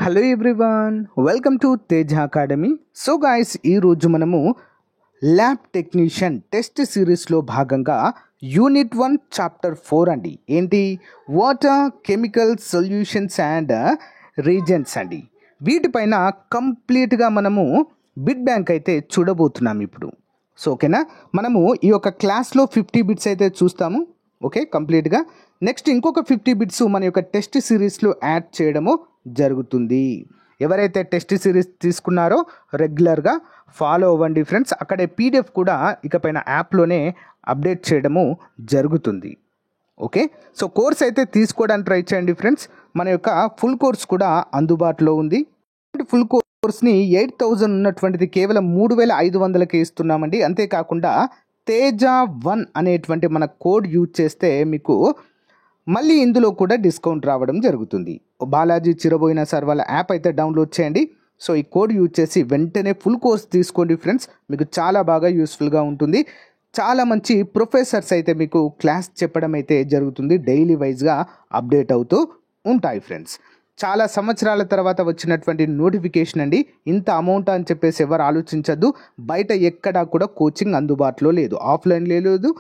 Hello everyone, welcome to Teja academy. So guys, ఈరోజు మనము lab technician test సిరీస్లో భాగంగా యూనిట్ 1 చాప్టర్ 4 అండి. ఏంటి? Water, chemical, solutions and reagents అండి. వీటిపైన కంప్లీట్గా మనము బిట్ బ్యాంక్ అయితే చూడబోతున్నాం ఇప్పుడు. సో ఓకేనా, మనము ఈ యొక్క క్లాస్లో 50 బిట్స్ అయితే చూస్తాము. ఓకే, కంప్లీట్గా. నెక్స్ట్ ఇంకొక 50 బిట్స్ మన యొక్క టెస్ట్ సిరీస్లో యాడ్ చేయడము జరుగుతుంది. ఎవరైతే టెస్ట్ సిరీస్ తీసుకున్నారో రెగ్యులర్గా ఫాలో అవ్వండి ఫ్రెండ్స్. అక్కడే పీడిఎఫ్ కూడా ఇకపైన యాప్లోనే అప్డేట్ చేయడము జరుగుతుంది. ఓకే, సో కోర్స్ అయితే తీసుకోవడానికి ట్రై చేయండి ఫ్రెండ్స్. మన యొక్క ఫుల్ కోర్స్ కూడా అందుబాటులో ఉంది. ఫుల్ కోర్స్ని 8000 ఉన్నటువంటిది కేవలం 3500కే ఇస్తున్నామండి. అంతేకాకుండా తేజ1 అనేటువంటి మన కోడ్ యూజ్ చేస్తే మీకు మళ్ళీ ఇందులో కూడా డిస్కౌంట్ రావడం జరుగుతుంది. బాలాజీ చిరబోయిన సార్ వాళ్ళ యాప్ అయితే డౌన్లోడ్ చేయండి. సో ఈ కోడ్ యూజ్ చేసి వెంటనే ఫుల్ కోర్స్ తీసుకోండి ఫ్రెండ్స్. మీకు చాలా బాగా యూస్ఫుల్గా ఉంటుంది. చాలా మంచి ప్రొఫెసర్స్ అయితే మీకు క్లాస్ చెప్పడం అయితే జరుగుతుంది. డైలీ వైజ్గా అప్డేట్ అవుతూ ఉంటాయి ఫ్రెండ్స్. చాలా సంవత్సరాల తర్వాత వచ్చినటువంటి నోటిఫికేషన్ అండి. ఇంత అమౌంట్ అని చెప్పేసి ఎవరు ఆలోచించద్దు. బయట ఎక్కడా కూడా కోచింగ్ అందుబాటులో లేదు. ఆఫ్లైన్లో లేదు,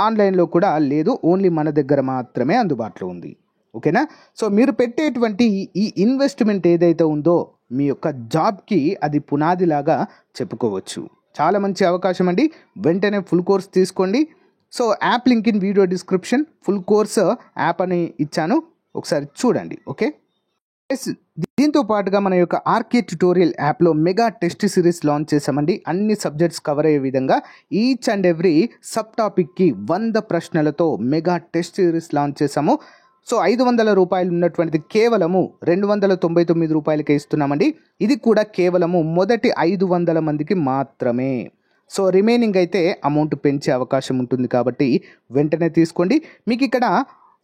ఆన్లైన్లో కూడా లేదు. ఓన్లీ మన దగ్గర మాత్రమే అందుబాటులో ఉంది. ఓకేనా? సో మీరు పెట్టేటువంటి ఈ ఇన్వెస్ట్మెంట్ ఏదైతే ఉందో మీ యొక్క జాబ్కి అది పునాదిలాగా చెప్పుకోవచ్చు. చాలా మంచి అవకాశం అండి. వెంటనే ఫుల్ కోర్స్ తీసుకోండి. So app link in video description. Full course app అని ఇచ్చాను, ఒకసారి చూడండి. ఓకే, దీంతో పాటుగా మన యొక్క ఆర్కే ట్యుటోరియల్ యాప్లో మెగా టెస్ట్ సిరీస్ లాంచ్ చేసామండి. అన్ని సబ్జెక్ట్స్ కవర్ అయ్యే విధంగా ఈచ్ అండ్ ఎవ్రీ సబ్ టాపిక్కి 100 ప్రశ్నలతో మెగా టెస్ట్ సిరీస్ లాంచ్ చేసాము. సో 500 రూపాయలు ఉన్నటువంటిది కేవలము 299 రూపాయలకే ఇస్తున్నామండి. ఇది కూడా కేవలము మొదటి 500 మందికి మాత్రమే. సో రిమైనింగ్ అయితే అమౌంట్ పెంచే అవకాశం ఉంటుంది కాబట్టి వెంటనే తీసుకోండి. మీకు ఇక్కడ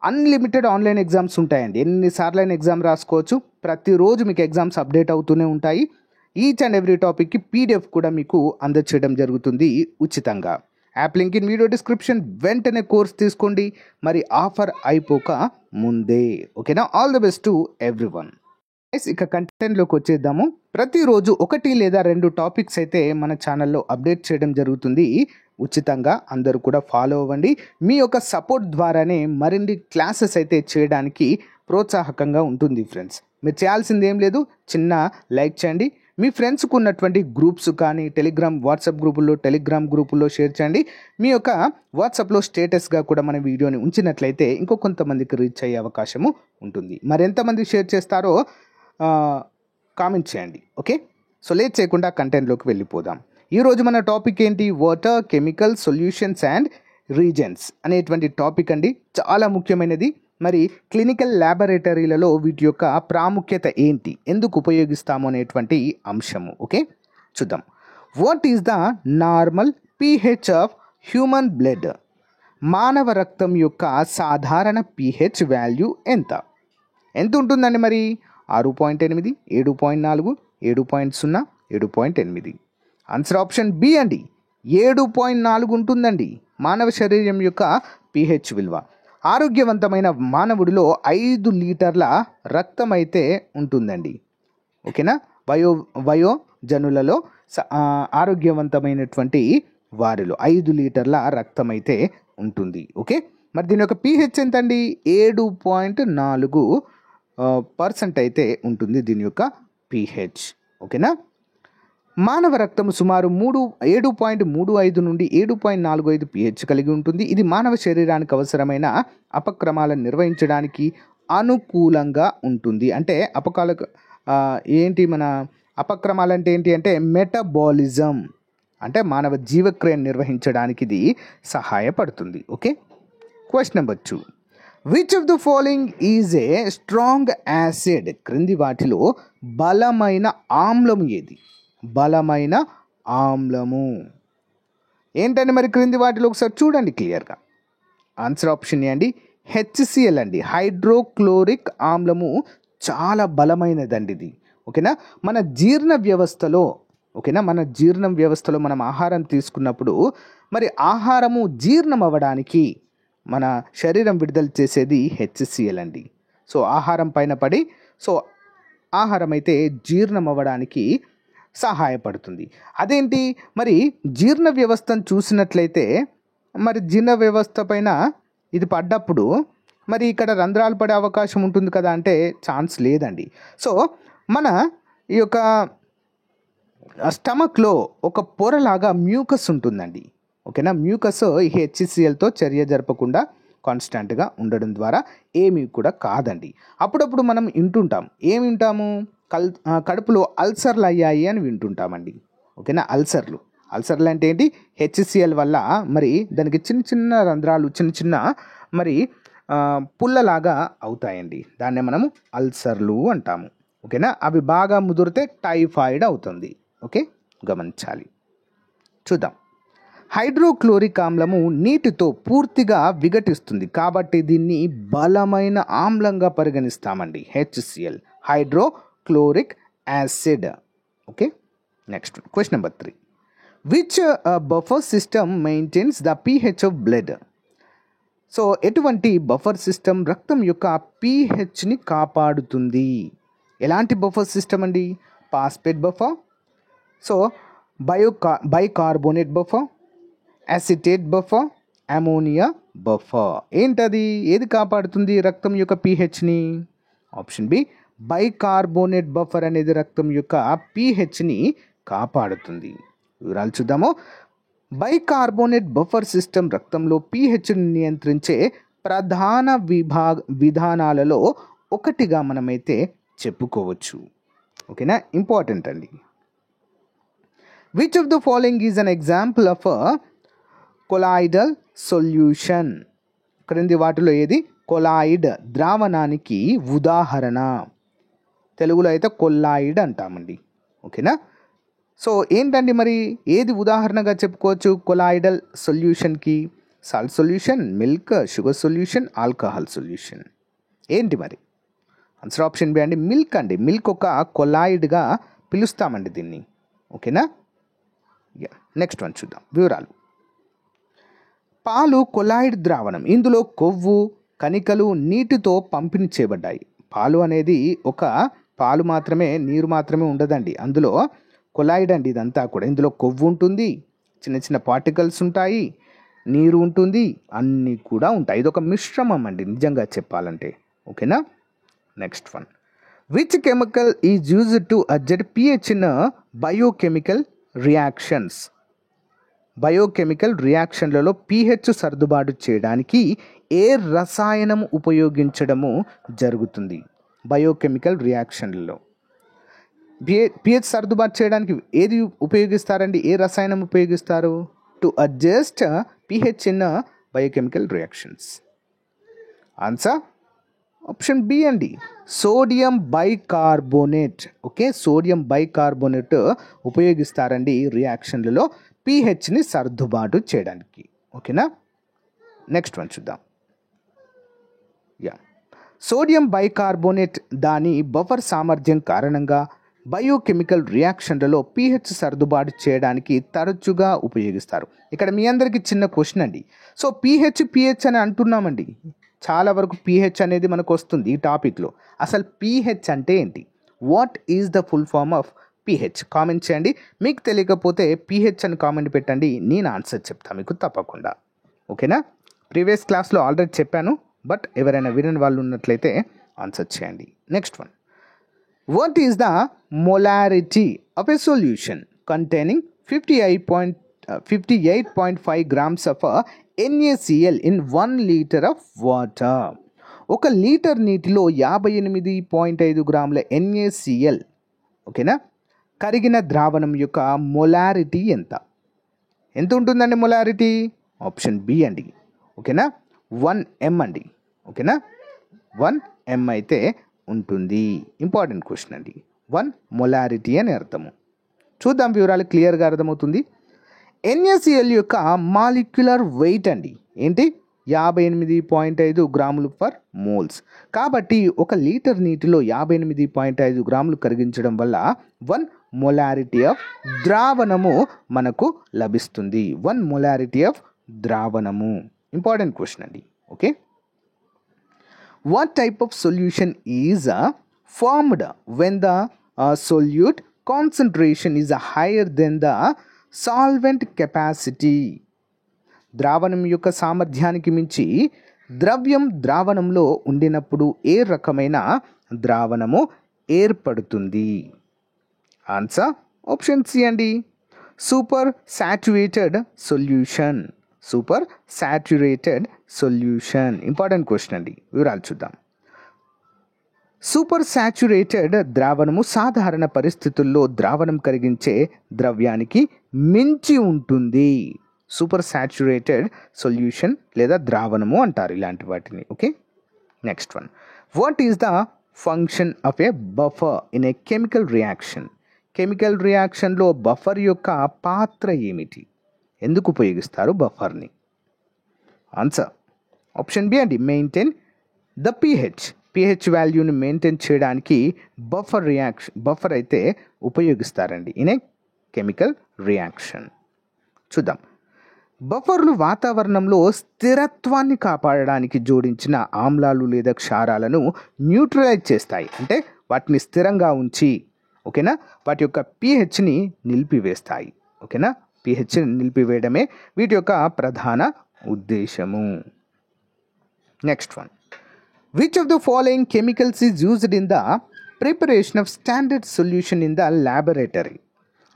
అన్లిమిటెడ్ ఆన్లైన్ ఎగ్జామ్స్ ఉంటాయండి. ఎన్నిసార్లు అయినా ఎగ్జామ్ రాసుకోవచ్చు. ప్రతిరోజు మీకు ఎగ్జామ్స్ అప్డేట్ అవుతూనే ఉంటాయి. ఈచ్ అండ్ ఎవ్రీ టాపిక్కి పీడిఎఫ్ కూడా మీకు అందచేయడం జరుగుతుంది ఉచితంగా. App link in video description. వెంటనే కోర్స్ తీసుకోండి, మరి ఆఫర్ అయిపోక ముందే. ఓకేనా? All the best to everyone. ఇక కంటెంట్లోకి వచ్చేద్దాము. ప్రతిరోజు 1 లేదా 2 టాపిక్స్ అయితే మన ఛానల్లో అప్డేట్ చేయడం జరుగుతుంది ఉచితంగా. అందరూ కూడా ఫాలో అవ్వండి. మీ యొక్క సపోర్ట్ ద్వారానే మరిన్ని క్లాసెస్ అయితే చేయడానికి ప్రోత్సాహకంగా ఉంటుంది ఫ్రెండ్స్. మీరు చేయాల్సింది ఏం లేదు, చిన్న లైక్ చేయండి. మీ ఫ్రెండ్స్కు ఉన్నటువంటి గ్రూప్స్ కానీ వాట్సాప్ టెలిగ్రామ్ గ్రూపుల్లో షేర్ చేయండి. మీ యొక్క వాట్సాప్లో స్టేటస్గా కూడా మన వీడియోని ఉంచినట్లయితే ఇంకో కొంతమందికి రీచ్ అయ్యే అవకాశము ఉంటుంది. మరి ఎంతమంది షేర్ చేస్తారో కామెంట్ చేయండి. ఓకే, సో లేట్ చేయకుండా కంటెంట్లోకి వెళ్ళిపోదాం. ఈరోజు మన టాపిక్ ఏంటి? Water, chemical, solutions and reagents అనేటువంటి టాపిక్ అండి. చాలా ముఖ్యమైనది. మరి క్లినికల్ ల్యాబొరేటరీలలో వీటి యొక్క ప్రాముఖ్యత ఏంటి, ఎందుకు ఉపయోగిస్తాము అనేటువంటి అంశము. ఓకే, చూద్దాం. What is the normal pH of human blood? మానవ రక్తం యొక్క సాధారణ pH వాల్యూ ఎంత ఉంటుందండి? మరి 6.8, 7.4, 7.0, 7.8. ఆన్సర్ ఆప్షన్ బి అండి, 7.4 ఉంటుందండి మానవ శరీరం యొక్క pH విలువ. ఆరోగ్యవంతమైన మానవుడిలో 5 లీటర్ల రక్తం అయితే ఉంటుందండి. ఓకేనా? వయోజనులలో ఆరోగ్యవంతమైనటువంటి వారిలో 5 లీటర్ల రక్తం అయితే ఉంటుంది. ఓకే, మరి దీని యొక్క pH ఎంత అండి? 7.4% అయితే ఉంటుంది దీని యొక్క pH. ఓకేనా? మానవ రక్తం సుమారు 7.35 నుండి 7.45 pH కలిగి ఉంటుంది. ఇది మానవ శరీరానికి అవసరమైన అపక్రమాలను నిర్వహించడానికి అనుకూలంగా ఉంటుంది. అంటే అపక్రమాలు అంటే ఏంటి అంటే మెటబాలిజం, అంటే మానవ జీవక్రియను నిర్వహించడానికి ఇది సహాయపడుతుంది. Okay, question number 2. Which of the following is a strong acid? క్రింది వాటిలో బలమైన ఆమ్లము ఏది? బలమైన ఆమ్లము ఏంటండి? మరి క్రింది వాటిలో ఒకసారి చూడండి క్లియర్గా. ఆన్సర్ ఆప్షన్ ఏ అండి, HCl అండి, హైడ్రోక్లోరిక్ ఆమ్లము. చాలా బలమైనదండి ఇది. ఓకేనా? మన జీర్ణ వ్యవస్థలో మనం ఆహారం తీసుకున్నప్పుడు మరి ఆహారము జీర్ణం అవ్వడానికి మన శరీరం విడుదల చేసేది HCl అండి. సో ఆహారం పైన పడి ఆహారం అయితే జీర్ణం అవ్వడానికి సహాయపడుతుంది. అదేంటి మరి జీర్ణ వ్యవస్థను చూసినట్లయితే మరి జీర్ణ వ్యవస్థ పైన ఇది పడ్డప్పుడు మరి ఇక్కడ రంధ్రాలు పడే అవకాశం ఉంటుంది కదా అంటే ఛాన్స్ లేదండి. సో మన ఈ యొక్క స్టమక్లో ఒక పొరలాగా మ్యూకస్ ఉంటుందండి. ఓకేనా, మ్యూకస్ ఈ హెచ్సిఎల్తో చర్య జరపకుండా కాన్స్టాంట్గా ఉండడం ద్వారా ఏమీ కూడా కాదండి. అప్పుడప్పుడు మనం వింటుంటాం, ఏమి వింటాము, కడుపులో అల్సర్లు అయ్యాయి అని వింటుంటామండి. ఓకేనా, అల్సర్లు అంటే ఏంటి, హెచ్సిఎల్ వల్ల మరి దానికి చిన్న చిన్న రంధ్రాలు చిన్న చిన్న మరి పుల్లలాగా అవుతాయండి. దాన్నే మనము అల్సర్లు అంటాము. ఓకేనా, అవి బాగా ముదిరితే టైఫాయిడ్ అవుతుంది. ఓకే, గమనించాలి. చూద్దాం. హైడ్రోక్లోరిక్ ఆమ్లము నీటితో పూర్తిగా విఘటిస్తుంది కాబట్టి దీన్ని బలమైన ఆమ్లంగా పరిగణిస్తామండి. HCL, hydrochloric acid. Okay, next question number 3. Which buffer system maintains the pH of blood? So ఎటువంటి బఫర్ సిస్టమ్ రక్తం యొక్క pHని కాపాడుతుంది? ఎలాంటి బఫర్ సిస్టమ్ అండి? Phosphate buffer, so bicarbonate buffer, acetate buffer, ammonia buffer. ఏంటది, ఏది కాపాడుతుంది రక్తం యొక్క pHని? ఆప్షన్ బి, బైకార్బోనేట్ బఫర్ అనేది రక్తం యొక్క pHని కాపాడుతుంది. వివరాలు చూద్దాము. బైకార్బోనేట్ బఫర్ సిస్టమ్ రక్తంలో pHని నియంత్రించే ప్రధాన విధానాలలో ఒకటిగా మనమైతే చెప్పుకోవచ్చు. ఓకేనా, ఇంపార్టెంట్ అండి. Which of the following is an example of colloidal solution? క్రింది వాటిలో ఏది కొలాయిడ్ ద్రావణానికి ఉదాహరణ? తెలుగులో అయితే కొల్లాయిడ్ అంటామండి. ఓకేనా, సో ఏంటండి మరి ఏది ఉదాహరణగా చెప్పుకోవచ్చు కొలాయిడల్ సొల్యూషన్కి? Salt solution, milk, sugar solution, alcohol solution. ఏంటి మరి ఆన్సర్? ఆప్షన్ బి అండి, మిల్క్ అండి. మిల్క్ ఒక కొలాయిడ్గా పిలుస్తామండి దీన్ని. ఓకేనా, నెక్స్ట్ వన్ చూద్దాం. వివరాలు. పాలు కొలాయిడ్ ద్రావణం. ఇందులో కొవ్వు కణికలు నీటితో పంపిణీ చేయబడ్డాయి. పాలు అనేది ఒక పాలు మాత్రమే, నీరు మాత్రమే ఉండదండి. అందులో కొలాయిడ్ అండి ఇదంతా కూడా. ఇందులో కొవ్వు ఉంటుంది, చిన్న చిన్న పార్టికల్స్ ఉంటాయి, నీరు ఉంటుంది, అన్నీ కూడా ఉంటాయి. ఇది ఒక మిశ్రమం అండి నిజంగా చెప్పాలంటే. ఓకేనా, next one. Which chemical is used to adjust pH in biochemical reactions? Biochemical రియాక్షన్లలో pH సర్దుబాటు చేయడానికి ఏ రసాయనం ఉపయోగించడము జరుగుతుంది? బయోకెమికల్ రియాక్షన్లలో pH సర్దుబాటు చేయడానికి ఏది ఉపయోగిస్తారండి? ఏ రసాయనం ఉపయోగిస్తారు to adjust pH in biochemical reactions? Answer option B అండి, sodium bicarbonate. Okay, sodium bicarbonate ఉపయోగిస్తారండి రియాక్షన్లలో pHని సర్దుబాటు చేయడానికి. ఓకేనా, నెక్స్ట్ వన్ చూద్దాం. సోడియం బైకార్బోనేట్ దాని బఫర్ సామర్థ్యం కారణంగా బయోకెమికల్ రియాక్షన్లలో pH సర్దుబాటు చేయడానికి తరచుగా ఉపయోగిస్తారు. ఇక్కడ మీ అందరికీ చిన్న క్వశ్చన్ అండి. సో pH అని అంటున్నామండి, చాలా వరకు pH అనేది మనకు వస్తుంది ఈ టాపిక్లో. అసలు pH అంటే ఏంటి? What is the full form of pH? Comment చేయండి. మీకు తెలియకపోతే pH అని కామెంట్ పెట్టండి, నేను ఆన్సర్ చెప్తాను మీకు తప్పకుండా. ఓకేనా, ప్రీవియస్ క్లాస్లో ఆల్రెడీ చెప్పాను, బట్ ఎవరైనా వినని వాళ్ళు ఉన్నట్లయితే ఆన్సర్ చేయండి. Next one. What is the molarity of a solution containing 58.5 grams of NaCl in 1 liter of water? ఒక లీటర్ నీటిలో 58.5 గ్రాముల NaCl, ఓకేనా, కరిగిన ద్రావణం యొక్క మొలారిటీ ఎంత ఉంటుందండి మొలారిటీ? ఆప్షన్ బి అండి. ఓకేనా, 1 m అండి. ఓకేనా, 1 m అయితే ఉంటుంది. ఇంపార్టెంట్ క్వశ్చన్ అండి. 1 మొలారిటీ అని అర్థము. చూద్దాం, వివరాలు క్లియర్గా అర్థమవుతుంది. NaCl యొక్క మాలిక్యులర్ వెయిట్ అండి ఏంటి? 58.5 గ్రాములు పర్ మోల్స్. కాబట్టి ఒక లీటర్ నీటిలో 58.5 గ్రాములు కరిగించడం వల్ల 1 మొలారిటీ ఆఫ్ ద్రావణము మనకు లభిస్తుంది. 1 మొలారిటీ ఆఫ్ ద్రావణము. ఇంపార్టెంట్ క్వశ్చన్ అండి. Okay, what type of solution is formed when the solute concentration is higher than the solvent capacity. ద్రావణం యొక్క సామర్థ్యానికి మించి ద్రవ్యం ద్రావణంలో ఉండినప్పుడు ఏ రకమైన ద్రావణము ఏర్పడుతుంది? ఆన్సర్ ఆప్షన్ సి అండి, super saturated solution. Super saturated solution important question అండి. వివరాలు చూద్దాం. సూపర్ సాచురేటెడ్ ద్రావణము సాధారణ పరిస్థితుల్లో ద్రావణం కరిగించే ద్రవ్యానికి మించి ఉంటుంది. సూపర్ సాచురేటెడ్ సొల్యూషన్ లేదా ద్రావణము అంటారు ఇలాంటి వాటిని. Okay, next one. What is the function of a buffer in a chemical reaction? Chemical రియాక్షన్లో బఫర్ యొక్క పాత్ర ఏమిటి? ఎందుకు ఉపయోగిస్తారు బఫర్ని? ఆన్సర్ ఆప్షన్ బి అండి, మెయింటైన్ ద పిహెచ్ వాల్యూని మెయింటైన్ చేయడానికి బఫర్ అయితే ఉపయోగిస్తారండి ఇన్ ఏ కెమికల్ రియాక్షన్. చూద్దాం. బఫర్లు వాతావరణంలో స్థిరత్వాన్ని కాపాడడానికి జోడించిన ఆమ్లాలు లేదా క్షారాలను న్యూట్రలైజ్ చేస్తాయి. అంటే వాటిని స్థిరంగా ఉంచి, ఓకేనా, వాటి యొక్క పిహెచ్ని నిలిపివేస్తాయి. ఓకేనా, పిహెచ్ని నిలిపివేయడమే వీటి యొక్క ప్రధాన ఉద్దేశము. Next one. Which of the following chemicals is used in the preparation of standard solution in the laboratory?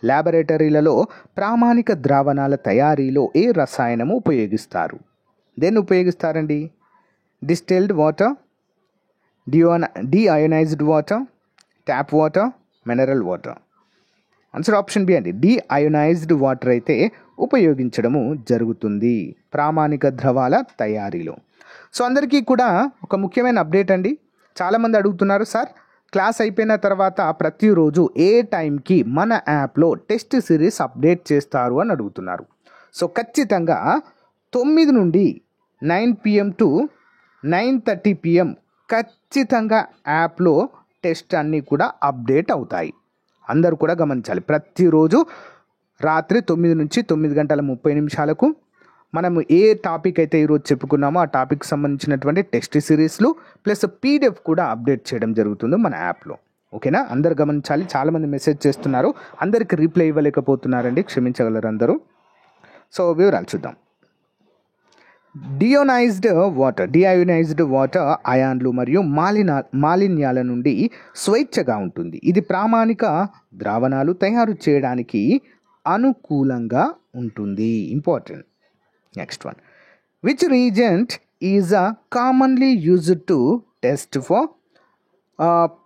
ల్యాబొరేటరీలలో ప్రామాణిక ద్రావణాల తయారీలో ఏ రసాయనము ఉపయోగిస్తారు? దేన్ని ఉపయోగిస్తారండి? Distilled water, deionised water, tap water, mineral water. Answer option B అండి, డీఅయోనైజ్డ్ వాటర్ అయితే ఉపయోగించడము జరుగుతుంది ప్రామాణిక ద్రవాల తయారీలో. సో అందరికీ కూడా ఒక ముఖ్యమైన అప్డేట్ అండి. చాలామంది అడుగుతున్నారు, సార్ క్లాస్ అయిపోయిన తర్వాత ప్రతిరోజు ఏ టైంకి మన యాప్లో టెస్ట్ సిరీస్ అప్డేట్ చేస్తారు అని అడుగుతున్నారు. సో ఖచ్చితంగా 9 నుండి 9 PM టు 9:30 PM ఖచ్చితంగా యాప్లో టెస్ట్ అన్నీ కూడా అప్డేట్ అవుతాయి. అందరూ కూడా గమనించాలి. ప్రతిరోజు రాత్రి 9 నుంచి 9:30 మనము ఏ టాపిక్ అయితే ఈరోజు చెప్పుకున్నామో ఆ టాపిక్ సంబంధించినటువంటి టెస్ట్ సిరీస్లు ప్లస్ పీడిఎఫ్ కూడా అప్డేట్ చేయడం జరుగుతుంది మన యాప్లో. ఓకేనా, అందరు గమనించాలి. చాలామంది మెసేజ్ చేస్తున్నారు, అందరికి రిప్లై ఇవ్వలేకపోతున్నారండి, క్షమించగలరు అందరూ. సో వివరాలు చూద్దాం. డిఅయోనైజ్డ్ వాటర్ అయాన్లు మరియు మాలిన్యాల నుండి స్వేచ్ఛగా ఉంటుంది. ఇది ప్రామాణిక ద్రావణాలు తయారు చేయడానికి అనుకూలంగా ఉంటుంది. Important. Next one. Which reagent is commonly used to test for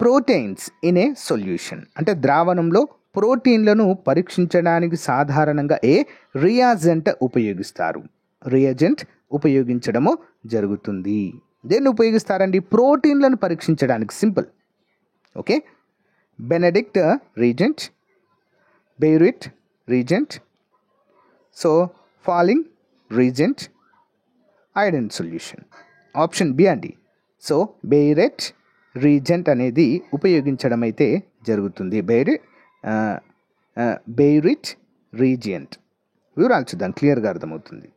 proteins in a solution? అంటే ద్రావణంలో ప్రోటీన్లను పరీక్షించడానికి సాధారణంగా ఏ రియాజెంట్ ఉపయోగిస్తారు? రియాజెంట్ ఉపయోగించడము జరుగుతుంది. దేన్ని ఉపయోగిస్తారండి? ప్రోటీన్లను పరీక్షించడానికి. Simple. Okay, Benedict reagent, biuret reagent, so Fehling reagent, iron solution. Option B అండి. సో బెయిరెట్ రీజెంట్ అనేది ఉపయోగించడం అయితే జరుగుతుంది. Biuret reagent. వివరాలు చూద్దాం, క్లియర్గా అర్థమవుతుంది.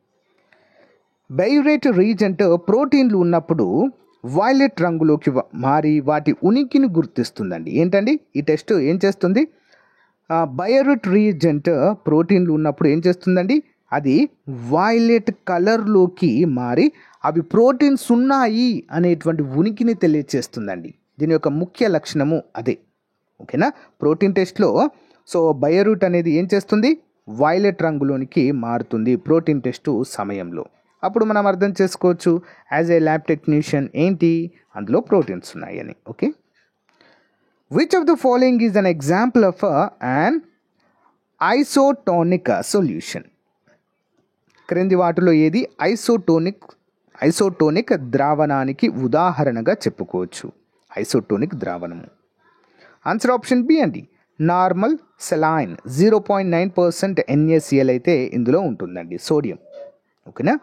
బెయిరేట్ రీజెంట్ ప్రోటీన్లు ఉన్నప్పుడు వైలెట్ రంగులోకి మారి వాటి ఉనికిని గుర్తిస్తుందండి. ఏంటండి ఈ టెస్ట్ ఏం చేస్తుంది? బైరేట్ రీజెంట్ ప్రోటీన్లు ఉన్నప్పుడు ఏం చేస్తుందండి? అది వైలెట్ కలర్లోకి మారి అవి ప్రోటీన్స్ ఉన్నాయి అనేటువంటి ఉనికిని తెలియచేస్తుందండి. దీని యొక్క ముఖ్య లక్షణము అదే. ఓకేనా, ప్రోటీన్ టెస్ట్లో సో బైరేట్ అనేది ఏం చేస్తుంది? వైలెట్ రంగులోనికి మారుతుంది ప్రోటీన్ టెస్ట్ సమయంలో. అప్పుడు మనం అర్థం చేసుకోవచ్చు యాజ్ ఏ ల్యాబ్ టెక్నీషియన్ ఏంటి అందులో ప్రోటీన్స్ ఉన్నాయని. Okay, which of the following is an example of an isotonic solution? క్రింది వాటిలో ఏది ఐసోటోనిక్ ద్రావణానికి ఉదాహరణగా చెప్పుకోవచ్చు? ఐసోటోనిక్ ద్రావణము. ఆన్సర్ ఆప్షన్ బి అండి, నార్మల్ సెలైన్. 0.9% NaCl అయితే ఇందులో ఉంటుందండి, సోడియం. ఓకేనా,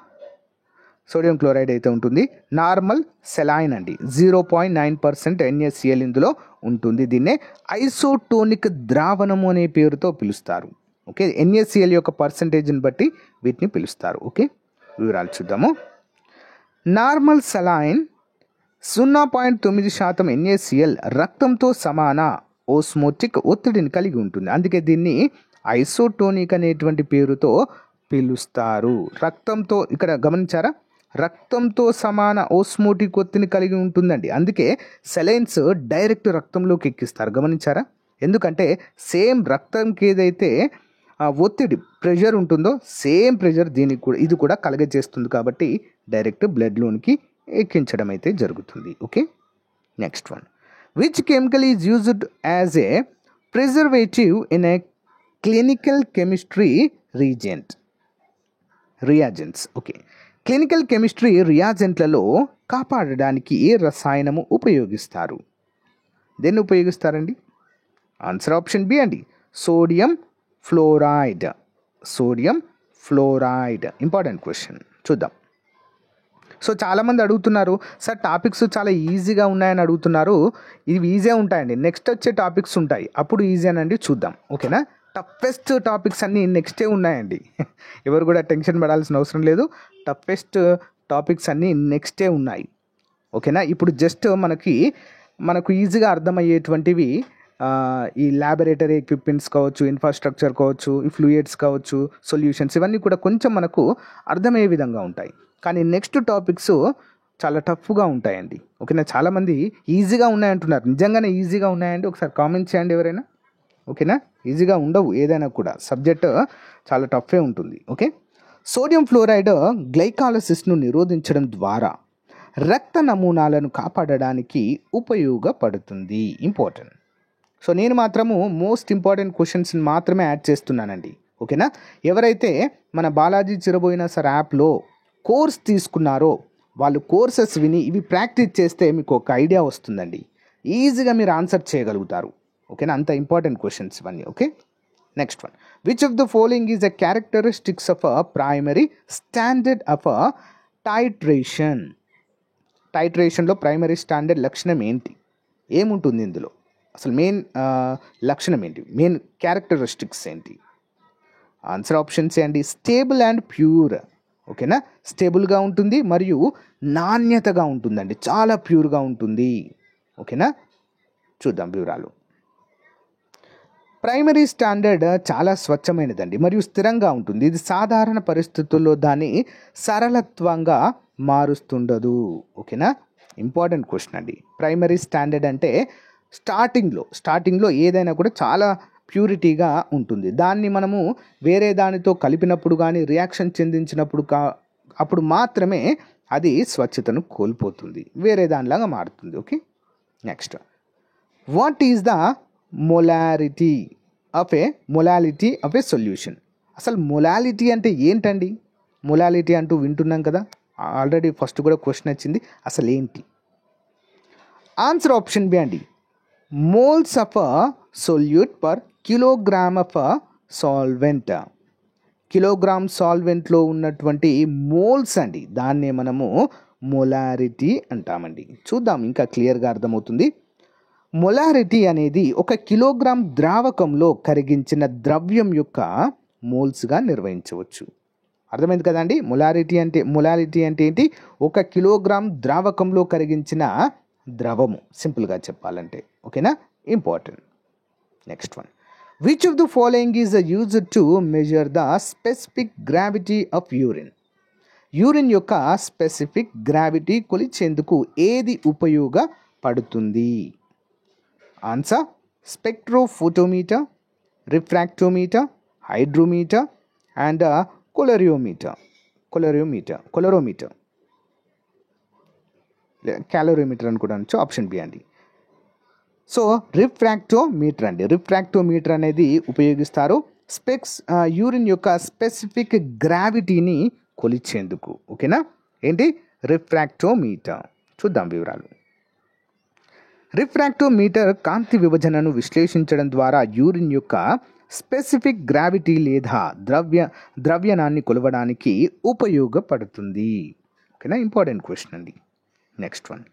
సోడియం క్లోరైడ్ అయితే ఉంటుంది. నార్మల్ సెలైన్ అండి, 0.9% NaCl ఇందులో ఉంటుంది. దీన్నే ఐసోటోనిక్ ద్రావణము అనే పేరుతో పిలుస్తారు. ఓకే, NaCl యొక్క పర్సంటేజ్ని బట్టి వీటిని పిలుస్తారు. ఓకే, వివరాలు చూద్దాము. నార్మల్ సెలైన్ 0.9% NaCl రక్తంతో సమాన ఓస్మోటిక్ ఒత్తిడిని కలిగి ఉంటుంది. అందుకే దీన్ని ఐసోటోనిక్ అనేటువంటి పేరుతో పిలుస్తారు. రక్తంతో, ఇక్కడ గమనించారా, రక్తంతో సమాన ఓస్మోటిక్ ఒత్తిడిని కలిగి ఉంటుందండి. అందుకే సెలైన్స్ డైరెక్ట్ రక్తంలోకి ఎక్కిస్తారు. గమనించారా? ఎందుకంటే సేమ్ రక్తంకి ఏదైతే ఒత్తిడి ప్రెషర్ ఉంటుందో సేమ్ ప్రెషర్ దీనికి కూడా ఇది కూడా కలగజేస్తుంది. కాబట్టి డైరెక్ట్ బ్లడ్లోనికి ఎక్కించడం అయితే జరుగుతుంది. Okay, next one. Which chemical is used as a preservative in a clinical chemistry reagents. Okay, clinical chemistry రియాజెంట్లలో కాపాడడానికి ఏ రసాయనము ఉపయోగిస్తారు? దేన్ని ఉపయోగిస్తారండి? ఆన్సర్ ఆప్షన్ బి అండి, sodium fluoride. Sodium fluoride important question. చూద్దాం. సో చాలామంది అడుగుతున్నారు, సార్ టాపిక్స్ చాలా ఈజీగా ఉన్నాయని అడుగుతున్నారు. ఇవి ఈజీగా ఉంటాయండి, నెక్స్ట్ వచ్చే టాపిక్స్ ఉంటాయి, అప్పుడు ఈజీ అనండి. చూద్దాం. ఓకేనా? టఫెస్ట్ టాపిక్స్ అన్నీ నెక్స్టే ఉన్నాయండి. ఎవరు కూడా టెన్షన్ పడాల్సిన అవసరం లేదు. టఫెస్ట్ టాపిక్స్ అన్నీ నెక్స్టే ఉన్నాయి. ఓకేనా? ఇప్పుడు జస్ట్ మనకు ఈజీగా అర్థమయ్యేటువంటివి ఈ ల్యాబొరేటరీ ఎక్విప్మెంట్స్ కావచ్చు, ఇన్ఫ్రాస్ట్రక్చర్ కావచ్చు, ఈ ఫ్లూయిడ్స్ కావచ్చు, సొల్యూషన్స్, ఇవన్నీ కూడా కొంచెం మనకు అర్థమయ్యే విధంగా ఉంటాయి. కానీ నెక్స్ట్ టాపిక్స్ చాలా టఫ్గా ఉంటాయండి. ఓకేనా? చాలామంది ఈజీగా ఉన్నాయంటున్నారు. నిజంగానే ఈజీగా ఉన్నాయండి? ఒకసారి కామెంట్ చేయండి ఎవరైనా. ఓకేనా? ఈజీగా ఉండవు, ఏదైనా కూడా సబ్జెక్ట్ చాలా టఫే ఉంటుంది. ఓకే, సోడియం ఫ్లోరైడ్ గ్లైకాలసిస్ను నిరోధించడం ద్వారా రక్త నమూనాలను కాపాడడానికి ఉపయోగపడుతుంది. ఇంపార్టెంట్. సో నేను మాత్రము మోస్ట్ ఇంపార్టెంట్ క్వశ్చన్స్ని మాత్రమే యాడ్ చేస్తున్నానండి. ఓకేనా? ఎవరైతే మన బాలాజీ చిరబోయిన సార్ యాప్లో కోర్స్ తీసుకున్నారో వాళ్ళు కోర్సెస్ విని ఇవి ప్రాక్టీస్ చేస్తే మీకు ఒక ఐడియా వస్తుందండి. ఈజీగా మీరు ఆన్సర్ చేయగలుగుతారు. ఓకేనా? అంత ఇంపార్టెంట్ క్వశ్చన్స్ ఇవన్నీ. Okay, next one. Which of the following is a characteristics of a primary standard of a titration? టైట్రేషన్లో ప్రైమరీ స్టాండర్డ్ లక్షణం ఏంటి? ఏముంటుంది ఇందులో? అసలు మెయిన్ లక్షణం ఏంటి? మెయిన్ క్యారెక్టరిస్టిక్స్ ఏంటి? ఆన్సర్ ఆప్షన్స్ అండి, స్టేబుల్ అండ్ ప్యూర్. ఓకేనా? స్టేబుల్గా ఉంటుంది మరియు నాణ్యతగా ఉంటుందండి, చాలా ప్యూర్గా ఉంటుంది. ఓకేనా? చూద్దాం వివరాలు. ప్రైమరీ స్టాండర్డ్ చాలా స్వచ్ఛమైనదండి మరియు స్థిరంగా ఉంటుంది. ఇది సాధారణ పరిస్థితుల్లో దాన్ని సరళత్వంగా మారుస్తుండదు. ఓకేనా? ఇంపార్టెంట్ క్వశ్చన్ అండి. ప్రైమరీ స్టాండర్డ్ అంటే స్టార్టింగ్లో ఏదైనా కూడా చాలా ప్యూరిటీగా ఉంటుంది. దాన్ని మనము వేరే దానితో కలిపినప్పుడు కానీ రియాక్షన్ చెందించినప్పుడు అప్పుడు మాత్రమే అది స్వచ్ఛతను కోల్పోతుంది, వేరే దానిలాగా మారుతుంది. Okay, next. What is the molarity of a solution? అసలు మొలాలిటీ అంటే ఏంటండి? మొలాలిటీ అంటూ వింటున్నాం కదా, ఆల్రెడీ ఫస్ట్ కూడా క్వశ్చన్ వచ్చింది. అసలు ఏంటి? ఆన్సర్ ఆప్షన్ బి అండి, moles of a solute per kilogram of a solvent. Kilogram సాల్వెంట్లో ఉన్నటువంటి మోల్స్ అండి, దాన్నే మనము మొలారిటీ అంటామండి. చూద్దాం, ఇంకా క్లియర్గా అర్థమవుతుంది. మొలారిటీ అనేది ఒక కిలోగ్రామ్ ద్రావకంలో కరిగించిన ద్రవ్యం యొక్క మోల్స్గా నిర్వహించవచ్చు. అర్థమైంది కదండి? మొలారిటీ అంటే ఏంటి? ఒక కిలోగ్రామ్ ద్రావకంలో కరిగించిన ద్రవము, సింపుల్గా చెప్పాలంటే. ఓకేనా? Important. Next one. Which of the following is used to measure the specific gravity of urine? Urine యొక్క స్పెసిఫిక్ గ్రావిటీ కొలిచేందుకు ఏది ఉపయోగపడుతుంది? Answer spectrophotometer, refractometer, hydrometer and colorimeter. Calorimeter అని కూడా అనొచ్చు. ఆప్షన్ బి అండి. సో రిఫ్రాక్టోమీటర్ అండి, రిఫ్రాక్టోమీటర్ అనేది ఉపయోగిస్తారు యూరిన్ యొక్క స్పెసిఫిక్ గ్రావిటీని కొలిచేందుకు. ఓకేనా? ఏంటి? రిఫ్రాక్టోమీటర్. చూద్దాం వివరాలు. రిఫ్రాక్టోమీటర్ కాంతి విభజనను విశ్లేషించడం ద్వారా యూరిన్ యొక్క స్పెసిఫిక్ గ్రావిటీ లేదా ద్రవ్యనాన్ని కొలవడానికి ఉపయోగపడుతుంది. ఓకేనా? ఇంపార్టెంట్ క్వశ్చన్ అండి. Next one.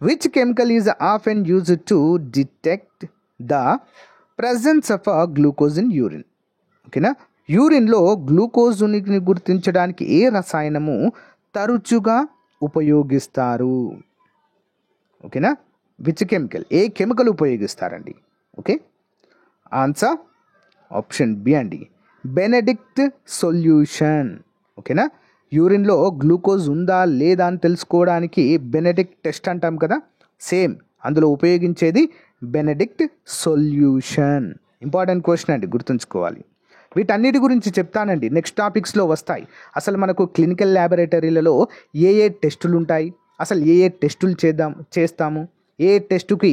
Which chemical is often used to detect the presence of glucose in urine? ఓకేనా? యూరిన్లో గ్లూకోజ్ ఉనికిని గుర్తించడానికి ఏ రసాయనము తరచుగా ఉపయోగిస్తారు? ఓకేనా, విచ్ కెమికల్, ఏ కెమికల్ ఉపయోగిస్తారండి? ఓకే, ఆన్సర్ ఆప్షన్ బి అండి, బెనెడిక్ట్ సొల్యూషన్. ఓకేనా, యూరిన్లో గ్లూకోజ్ ఉందా లేదా అని తెలుసుకోవడానికి బెనెడిక్ట్ టెస్ట్ అంటాం కదా, సేమ్ అందులో ఉపయోగించేది బెనెడిక్ట్ సొల్యూషన్. ఇంపార్టెంట్ క్వశ్చన్ అండి, గుర్తుంచుకోవాలి. వీటన్నిటి గురించి చెప్తానండి, నెక్స్ట్ టాపిక్స్లో వస్తాయి. అసలు మనకు క్లినికల్ ల్యాబొరేటరీలలో ఏ ఏ టెస్టులు ఉంటాయి, అసలు ఏ ఏ టెస్టులు చేస్తాము, ఏ టెస్టుకి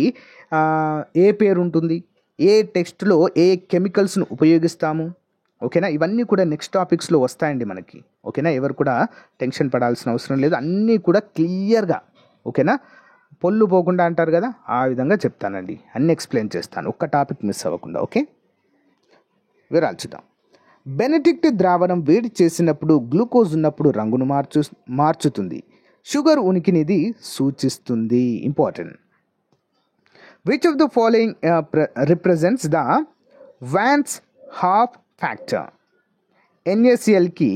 ఏ పేరు ఉంటుంది, ఏ టెస్టులో ఏ కెమికల్స్ను ఉపయోగిస్తాము. ఓకేనా, ఇవన్నీ కూడా నెక్స్ట్ టాపిక్స్లో వస్తాయండి మనకి. ఓకేనా, ఎవరు కూడా టెన్షన్ పడాల్సిన అవసరం లేదు, అన్నీ కూడా క్లియర్గా. ఓకేనా, పొల్లు పోకుండా అంటారు కదా, ఆ విధంగా చెప్తానండి, అన్నీ ఎక్స్ప్లెయిన్ చేస్తాను, ఒక్క టాపిక్ మిస్ అవ్వకుండా. ఓకే, వివరాలు చూద్దాం. బెనెడిక్ట్ ద్రావణం వేడి చేసినప్పుడు గ్లూకోజ్ ఉన్నప్పుడు రంగును మార్చుతుంది, షుగర్ ఉనికిని ఇది సూచిస్తుంది. Important. Which of the following represents the van't Hoff factor? NaClకి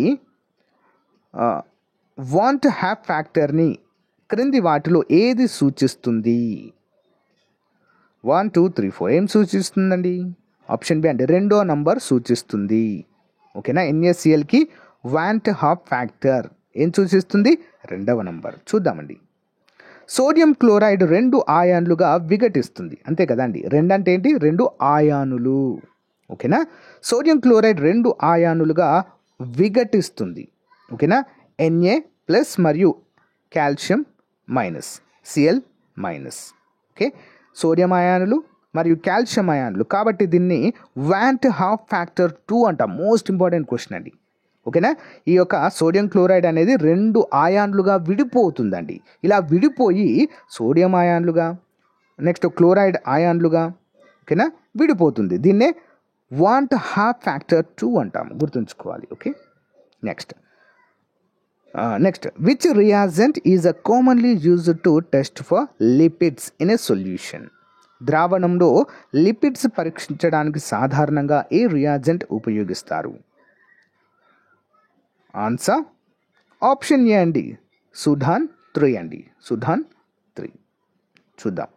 వాంట్ హ్యాఫ్ ఫ్యాక్టర్ని క్రింది వాటిలో ఏది సూచిస్తుంది? 1 2 3 4 ఏం సూచిస్తుందండి? ఆప్షన్ బి అండి, రెండో నంబర్ సూచిస్తుంది. ఓకేనా, NaClకి వాంట్ హాఫ్ ఫ్యాక్టర్ ఏం సూచిస్తుంది? రెండవ నంబర్. చూద్దామండి. సోడియం క్లోరైడ్ 2 ఆయాన్లుగా విఘటిస్తుంది, అంతే కదండి. 2 అంటే ఏంటి? 2 ఆయానులు. ఓకేనా, సోడియం క్లోరైడ్ 2 ఆయానులుగా విఘటిస్తుంది. ఓకేనా, Na ప్లస్ మరియు calcium minus, Cl minus. Okay, sodium అయానులు మరియు కాల్షియం అయానులు, కాబట్టి దీన్ని వాంట్ హాఫ్ ఫ్యాక్టర్ 2 అంటాం. మోస్ట్ ఇంపార్టెంట్ క్వశ్చన్ అండి. ఓకేనా, ఈ యొక్క సోడియం క్లోరైడ్ అనేది 2 ఆయాన్లుగా విడిపోతుందండి. ఇలా విడిపోయి సోడియం ఆయాన్లుగా, నెక్స్ట్ క్లోరైడ్ ఆయాన్లుగా, ఓకేనా, విడిపోతుంది. దీన్నే వాంట్ హాఫ్ ఫ్యాక్టర్ 2 అంటాము, గుర్తుంచుకోవాలి. Okay, next which reagent is commonly used to test for lipids in a solution? ద్రావణంలో లిపిడ్స్ పరీక్షించడానికి సాధారణంగా ఏ రియాజెంట్ ఉపయోగిస్తారు? ఆన్సర్ ఆప్షన్ ఏ అండి, సుడాన్ 3 అండి, సుడాన్ 3. చూద్దాం.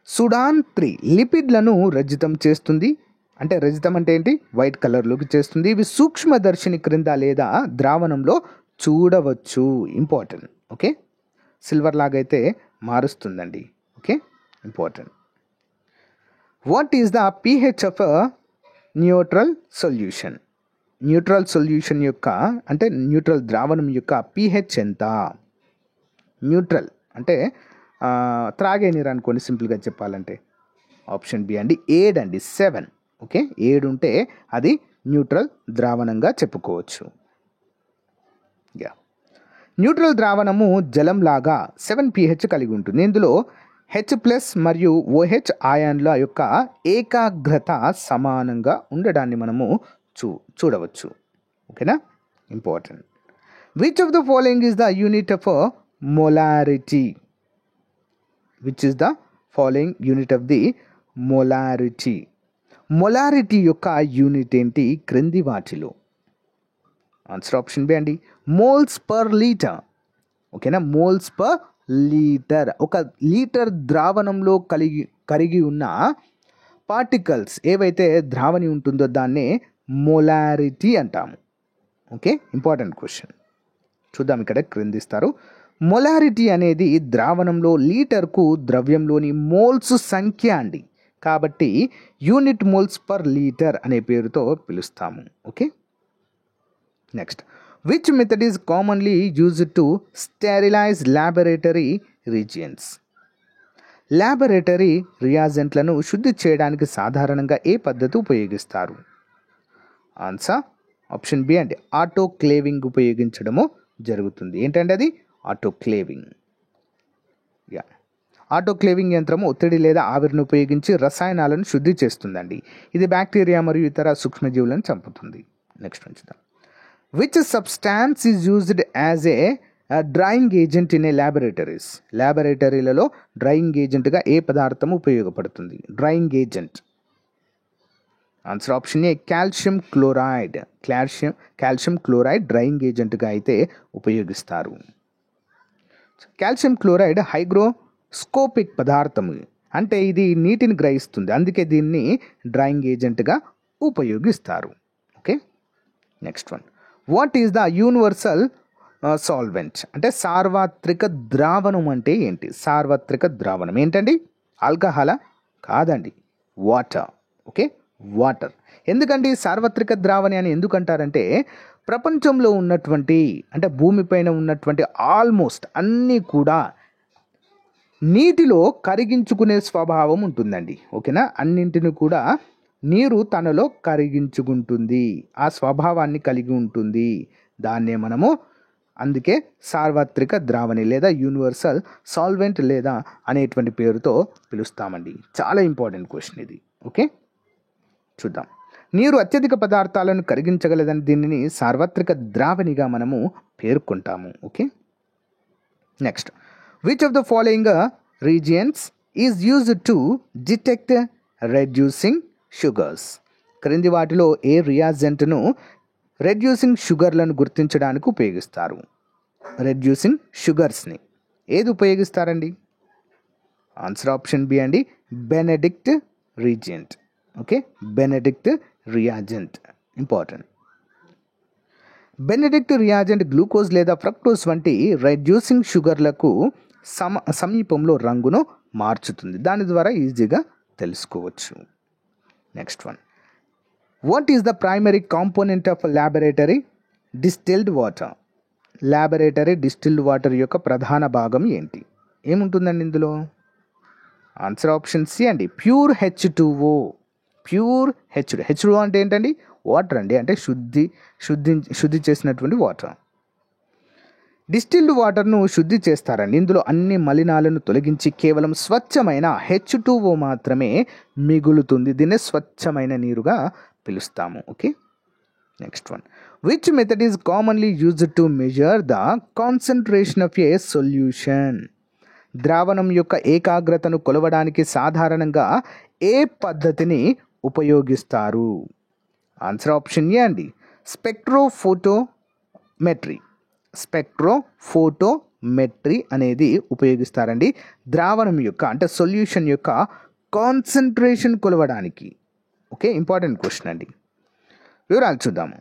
సుడాన్ 3 లిపిడ్లను రజితం చేస్తుంది. అంటే రజితం అంటే ఏంటి? వైట్ కలర్లోకి చేస్తుంది. ఇవి సూక్ష్మదర్శిని క్రింద లేదా ద్రావణంలో చూడవచ్చు. ఇంపార్టెంట్. ఓకే, సిల్వర్ లాగైతే మారుస్తుందండి. Okay, important. What is the pH of neutral solution? Neutral solution యొక్క, అంటే న్యూట్రల్ ద్రావణం యొక్క pH ఎంత? న్యూట్రల్ అంటే త్రాగే నీరు అనుకోండి, సింపుల్గా చెప్పాలంటే. ఆప్షన్ బి అండి, 7 అండి, 7. ఓకే, 7 ఉంటే అది న్యూట్రల్ ద్రావణంగా చెప్పుకోవచ్చు. న్యూట్రల్ ద్రావణము జలంలాగా 7 pH కలిగి ఉంటుంది. ఇందులో H+ మరియు OH ఆయాన్ల యొక్క ఏకాగ్రత సమానంగా ఉండడాన్ని మనము చూడవచ్చు. ఓకేనా, important. Which of the following is the unit of molarity? Which is the following unit of the molarity? Molarity యొక్క యూనిట్ ఏంటి క్రింది వాటిలో? ఆన్సర్ ఆప్షన్ బి అండి, మోల్స్ పర్ లీటర్. ఓకేనా, మోల్స్ పర్ లీటర్. ఒక లీటర్ ద్రావణంలో కరిగి ఉన్న పార్టికల్స్ ఏవైతే ద్రావణి ఉంటుందో దాన్నే మొలారిటీ అంటాము. Okay, important question. చూద్దాం, ఇక్కడ క్రిందిస్తారు. మొలారిటీ అనేది ద్రావణంలో లీటర్కు ద్రవ్యంలోని మోల్స్ సంఖ్య అండి. కాబట్టి యూనిట్ మోల్స్ పర్ లీటర్ అనే పేరుతో పిలుస్తాము. Okay, next. Which method is commonly used to sterilise laboratory reagents? Laboratory రియాజెంట్లను శుద్ధి చేయడానికి సాధారణంగా ఏ పద్ధతి ఉపయోగిస్తారు? ఆన్సర్ ఆప్షన్ బి అండి, ఆటోక్లేవింగ్ ఉపయోగించడము జరుగుతుంది. ఏంటంటే అది ఆటోక్లేవింగ్. ఆటోక్లేవింగ్ యంత్రము ఒత్తిడి లేదా ఆవిరిని ఉపయోగించి రసాయనాలను శుద్ధి చేస్తుందండి. ఇది బ్యాక్టీరియా మరియు ఇతర సూక్ష్మజీవులను చంపుతుంది. నెక్స్ట్ ఉంచుదాం. Which substance is used as a drying agent in a laboratories? ల్యాబొరేటరీలలో డ్రాయింగ్ ఏజెంట్గా ఏ పదార్థం ఉపయోగపడుతుంది? Drying agent. Answer option A, calcium chloride. Calcium chloride drying ఏజెంట్గా అయితే ఉపయోగిస్తారు. కాల్షియం క్లోరైడ్ హైగ్రోస్కోపిక్ పదార్థం, అంటే ఇది నీటిని గ్రహిస్తుంది, అందుకే దీన్ని డ్రాయింగ్ ఏజెంట్గా ఉపయోగిస్తారు. Okay, next one. What is the universal solvent? అంటే సార్వత్రిక ద్రావణం అంటే ఏంటి? సార్వత్రిక ద్రావణం ఏంటండి? ఆల్కహాలా? కాదండి, వాటర్. Okay, water. ఎందుకండి సార్వత్రిక ద్రావణి అని ఎందుకంటారంటే ప్రపంచంలో ఉన్నటువంటి, అంటే భూమిపైన ఉన్నటువంటి ఆల్మోస్ట్ అన్నీ కూడా నీటిలో కరిగించుకునే స్వభావం ఉంటుందండి. ఓకేనా, అన్నింటిని కూడా నీరు తనలో కరిగించుకుంటుంది, ఆ స్వభావాన్ని కలిగి ఉంటుంది. దాన్నే మనము అందుకే సార్వత్రిక ద్రావణి లేదా యూనివర్సల్ సాల్వెంట్ లేదా అనేటువంటి పేరుతో పిలుస్తామండి. చాలా ఇంపార్టెంట్ క్వశ్చన్ ఇది. ఓకే, చూద్దాం. నీరు అత్యధిక పదార్థాలను కరిగించగలదని దీనిని సార్వత్రిక ద్రావణిగా మనము పేర్కొంటాము. Okay, next. Which of the following reagents is used to detect reducing sugars? క్రింది వాటిలో ఏ రియాజెంట్ను రెడ్యూసింగ్ షుగర్లను గుర్తించడానికి ఉపయోగిస్తారు? రెడ్యూసింగ్ షుగర్స్ని ఏది ఉపయోగిస్తారండి? ఆన్సర్ ఆప్షన్ బి అండి, Benedict reagent. Okay, Benedict reagent important. Benedict reagent glucose లేదా ఫ్రక్టోజ్ వంటి రెడ్యూసింగ్ షుగర్లకు సమీపంలో రంగును మార్చుతుంది. దాని ద్వారా ఈజీగా తెలుసుకోవచ్చు. Next one. What is the primary component of laboratory distilled water? Laboratory distilled water యొక్క ప్రధాన భాగం ఏంటి? ఏముంటుందండి ఇందులో? ఆన్సర్ ఆప్షన్ సి అండి, ప్యూర్ H2O. ప్యూర్ H2O అంటే ఏంటండి? వాటర్ అండి, అంటే శుద్ధి చేసినటువంటి వాటర్. డిస్టిల్డ్ వాటర్ను శుద్ధి చేస్తారండి. ఇందులో అన్ని మలినాలను తొలగించి కేవలం స్వచ్ఛమైన H2O మాత్రమే మిగులుతుంది. దీన్నే స్వచ్ఛమైన నీరుగా పిలుస్తాము. Okay, next one. Which method is commonly used to measure the concentration of a solution? ద్రావణం యొక్క ఏకాగ్రతను కొలవడానికి సాధారణంగా ఏ పద్ధతిని ఉపయోగిస్తారు? ఆన్సర్ ఆప్షన్ ఏ అండి, స్పెక్ట్రోఫోటోమెట్రీ. స్పెక్ట్రోఫోటోమెట్రీ అనేది ఉపయోగిస్తారండి ద్రావణం యొక్క, అంటే సొల్యూషన్ యొక్క కాన్సన్ట్రేషన్ కొలవడానికి. ఓకే, ఇంపార్టెంట్ క్వశ్చన్ అండి. వివరాలు చూద్దాము.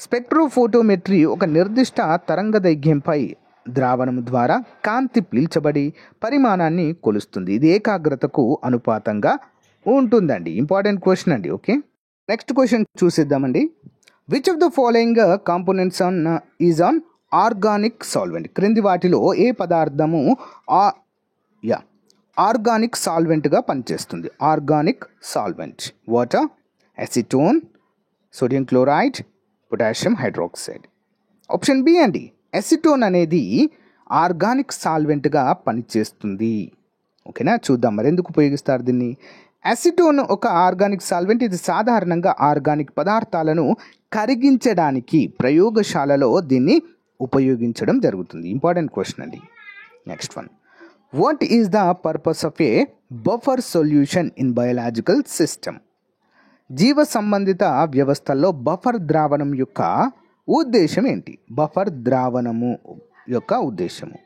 స్పెక్ట్రోఫోటోమెట్రీ ఒక నిర్దిష్ట తరంగదైర్ఘ్యంపై ద్రావణం ద్వారా కాంతి పీల్చబడి పరిమాణాన్ని కొలుస్తుంది. ఇది ఏకాగ్రతకు అనుపాతంగా ఉంటుందండి. ఇంపార్టెంట్ క్వశ్చన్ అండి. ఓకే, నెక్స్ట్ క్వశ్చన్ చూసిద్దామండి. Which of the following components is an organic solvent? క్రింది వాటిలో ఏ పదార్థము ఆర్గానిక్ సాల్వెంట్గా పనిచేస్తుంది? Organic solvent: water, acetone, sodium chloride, potassium hydroxide. Option B అండి, అసిటోన్ అనేది ఆర్గానిక్ సాల్వెంట్గా పనిచేస్తుంది. ఓకేనా, చూద్దాం మరి ఎందుకు ఉపయోగిస్తారు దీన్ని. అసిటోన్ ఒక ఆర్గానిక్ సాల్వెంట్. ఇది సాధారణంగా ఆర్గానిక్ పదార్థాలను కరిగించడానికి ప్రయోగశాలలో దీన్ని ఉపయోగించడం జరుగుతుంది. ఇంపార్టెంట్ క్వశ్చన్ అండి. Next one. What is the purpose of a buffer solution in biological system? జీవ సంబంధిత వ్యవస్థల్లో బఫర్ ద్రావణం యొక్క ఉద్దేశం ఏంటి? బఫర్ ద్రావణము యొక్క ఉద్దేశము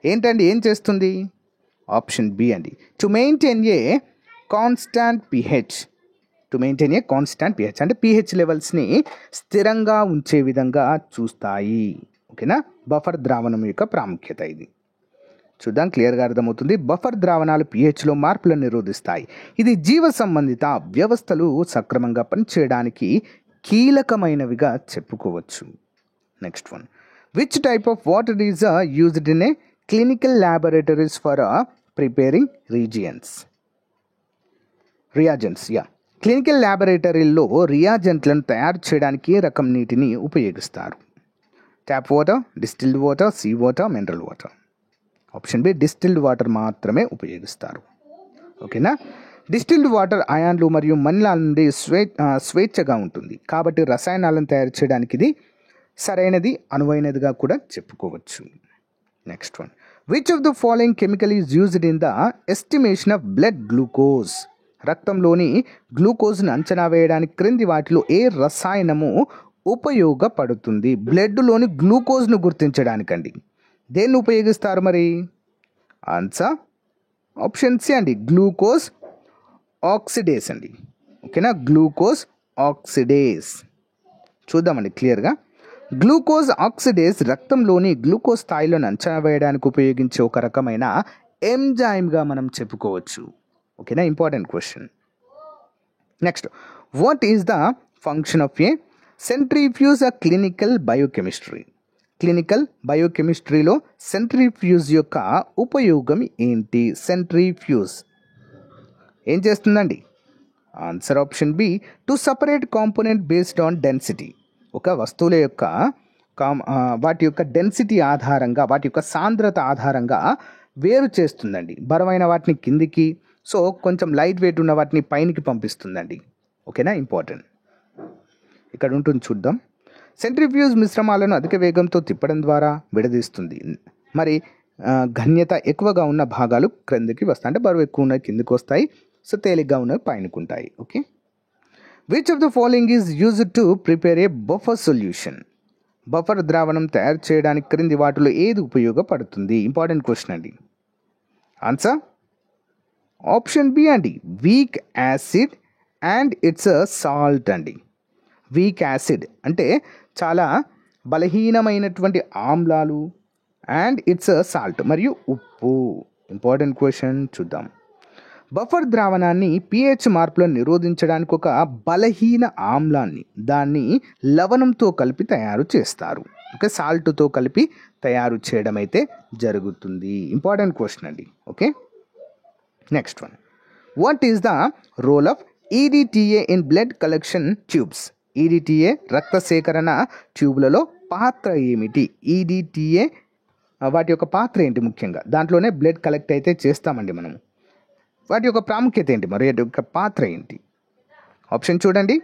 ఏంటండి? ఏం చేస్తుంది? ఆప్షన్ బి అండి, to maintain a constant pH. To maintain a constant pH అంటే పిహెచ్ లెవెల్స్ని స్థిరంగా ఉంచే విధంగా చూస్తాయి. ఓకేనా, బఫర్ ద్రావణం యొక్క ప్రాముఖ్యత ఇది. చూద్దాం, క్లియర్గా అర్థమవుతుంది. బఫర్ ద్రావణాలు పిహెచ్లో మార్పులను నిరోధిస్తాయి. ఇది జీవ సంబంధిత వ్యవస్థలు సక్రమంగా పనిచేయడానికి కీలకమైనవిగా చెప్పుకోవచ్చు. Next one. Which type of water is used in a clinical laboratories for preparing reagents? Clinical ల్యాబొరేటరీల్లో రియాజెంట్లను తయారు చేయడానికి ఏ రకం నీటిని ఉపయోగిస్తారు? Tap water, distilled water, sea water, mineral water. Option B, distilled water మాత్రమే ఉపయోగిస్తారు. ఓకేనా, డిస్టిల్డ్ వాటర్ అయాన్లు మరియు మలినాల నుండి స్వేచ్ఛగా ఉంటుంది కాబట్టి రసాయనాలను తయారు చేయడానికి ఇది సరైనది, అనువైనదిగా కూడా చెప్పుకోవచ్చు. Next one. Which of the following chemical is used in the estimation of blood glucose? రక్తంలోని గ్లూకోజ్ను అంచనా వేయడానికి క్రింది వాటిలో ఏ రసాయనము ఉపయోగపడుతుంది? బ్లడ్లోని గ్లూకోజ్ను గుర్తించడానికండి. దేన్ని ఉపయోగిస్తారు మరి? ఆన్సర్ ఆప్షన్ సి అండి, గ్లూకోజ్ ఆక్సిడేస్ అండి. ఓకేనా, గ్లూకోజ్ ఆక్సిడేస్. చూద్దామండి క్లియర్గా. గ్లూకోజ్ ఆక్సిడేస్ రక్తంలోని గ్లూకోజ్ స్థాయిలను అంచనా వేయడానికి ఉపయోగించే ఒక రకమైన ఎంజైమ్గా మనం చెప్పుకోవచ్చు. ఓకేనా, important question. Next, what is the function of a centrifuge clinical biochemistry? Clinical బయోకెమిస్ట్రీలో సెంట్రిఫ్యూజ్ యొక్క ఉపయోగం ఏంటి? సెంట్రిఫ్యూజ్ ఏం చేస్తుందండి? Answer option B, to separate component based on density. ఒక వస్తువుల యొక్క వాటి యొక్క డెన్సిటీ ఆధారంగా, వాటి యొక్క సాంద్రత ఆధారంగా వేరు చేస్తుందండి. బరువైన వాటిని కిందికి, సో కొంచెం లైట్ వెయిట్ ఉన్న వాటిని పైనకి పంపిస్తుందండి. ఓకేనా, ఇంపార్టెంట్. ఇక్కడ ఉంటుంది చూద్దాం. సెంట్రిఫ్యూజ్ మిశ్రమాలను అధిక వేగంతో తిప్పడం ద్వారా విడదీస్తుంది. మరి ఘన్యత ఎక్కువగా ఉన్న భాగాలు క్రిందికి వస్తాయి, అంటే బరువు ఎక్కువ ఉన్నవి కిందికి వస్తాయి, సో తేలిగ్గా ఉన్నవి పైనకు ఉంటాయి. Okay, which of the following is used to prepare A buffer solution? Buffer ద్రావణం తయారు చేయడానికి క్రింది వాటిలో ఏది ఉపయోగపడుతుంది? ఇంపార్టెంట్ క్వశ్చన్ అండి. ఆన్సర్ ఆప్షన్ బి అండి, weak acid and it's salt అండి. వీక్ యాసిడ్ అంటే చాలా బలహీనమైనటువంటి ఆమ్లాలు, అండ్ ఇట్స్ సాల్ట్ మరియు ఉప్పు. ఇంపార్టెంట్ క్వశ్చన్, చూద్దాం. బఫర్ ద్రావణాన్ని pH మార్పులను నిరోధించడానికి ఒక బలహీన ఆమ్లాన్ని, దాన్ని లవణంతో కలిపి తయారు చేస్తారు. ఓకే, సాల్ట్తో కలిపి తయారు చేయడం అయితే జరుగుతుంది. ఇంపార్టెంట్ క్వశ్చన్ అండి. Okay, next one, what is the role of EDTA in blood collection tubes? EDTA రక్త సేకరణ ట్యూబ్లలో పాత్ర ఏమిటి? EDTA వాటి యొక్క పాత్ర ఏంటి? ముఖ్యంగా దాంట్లోనే బ్లడ్ కలెక్ట్ అయితే చేస్తామండి మనము. వాటి యొక్క ప్రాముఖ్యత ఏంటి, మరి వాటి యొక్క పాత్ర ఏంటి? ఆప్షన్ చూడండి.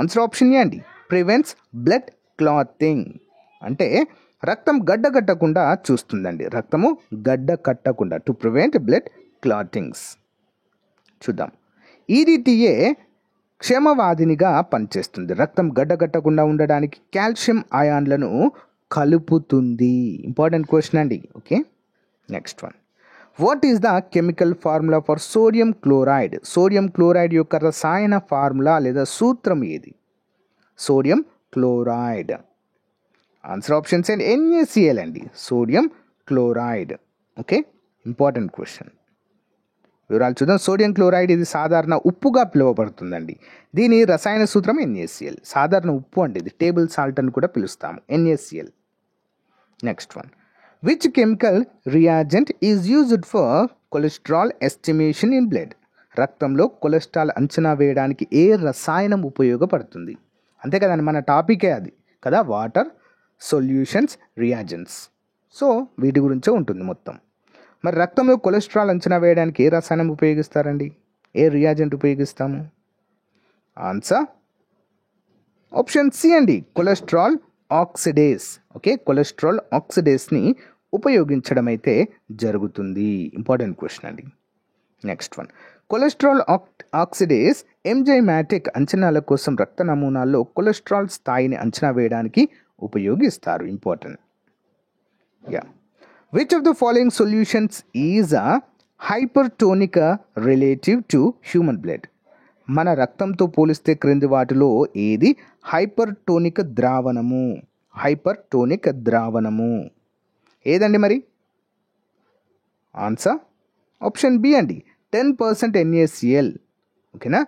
ఆన్సర్ ఆప్షన్ ఏ అండి, ప్రివెంట్స్ బ్లడ్ క్లాతింగ్. అంటే రక్తం గడ్డ కట్టకుండా చూస్తుందండి. రక్తము గడ్డ కట్టకుండా, టు ప్రివెంట్ బ్లడ్ క్లాటింగ్స్. చూద్దాం. EDTA క్షమవాదినిగా పనిచేస్తుంది. రక్తం గడ్డ కట్టకుండా ఉండడానికి కాల్షియం అయాన్లను కలుపుతుంది. ఇంపార్టెంట్ క్వశ్చన్ అండి. Okay, next one, what is the chemical formula for sodium chloride? Sodium chloride యొక్క రసాయన ఫార్ములా లేదా సూత్రం ఏది? Sodium chloride. Answer options and NaCl అండి, sodium chloride. Okay, important question. వివరాలు చూద్దాం. సోడియం క్లోరైడ్ ఇది సాధారణ ఉప్పుగా పిలువబడుతుందండి. దీని రసాయన సూత్రం NaCl. సాధారణ ఉప్పు అండి, ఇది టేబుల్ సాల్ట్ అని కూడా పిలుస్తాము, NaCl. Next one, which chemical reagent is used for cholesterol estimation in blood? రక్తంలో కొలెస్ట్రాల్ అంచనా వేయడానికి ఏ రసాయనం ఉపయోగపడుతుంది? అంతే కదండి, మన టాపికే అది కదా, వాటర్ సొల్యూషన్స్ రియాజెంట్స్. సో వీటి గురించే ఉంటుంది మొత్తం. మరి రక్తంలో కొలెస్ట్రాల్ అంచనా వేయడానికి ఏ రసాయనం ఉపయోగిస్తారండి? ఏ రియాజెంట్ ఉపయోగిస్తాము? ఆన్సర్ ఆప్షన్ సి అండి, కొలెస్ట్రాల్ ఆక్సిడేస్. ఓకే, కొలెస్ట్రాల్ ఆక్సిడేస్ని ఉపయోగించడం అయితే జరుగుతుంది. ఇంపార్టెంట్ క్వశ్చన్ అండి. Next one, cholesterol oxidase enzymatic అంచనాల కోసం రక్త నమూనాల్లో కొలెస్ట్రాల్ స్థాయిని అంచనా వేయడానికి ఉపయోగిస్తారు. Important. Yeah, which of the following solutions is a hypertonic relative to human blood? మన రక్తంతో పోలిస్తే క్రింది వాటిలో ఏది హైపర్టోనిక్ ద్రావణము? హైపర్టోనిక్ ద్రావణము ఏదండి మరి? ఆన్సర్ ఆప్షన్ బి అండి, 10% NaCl. ఓకేనా,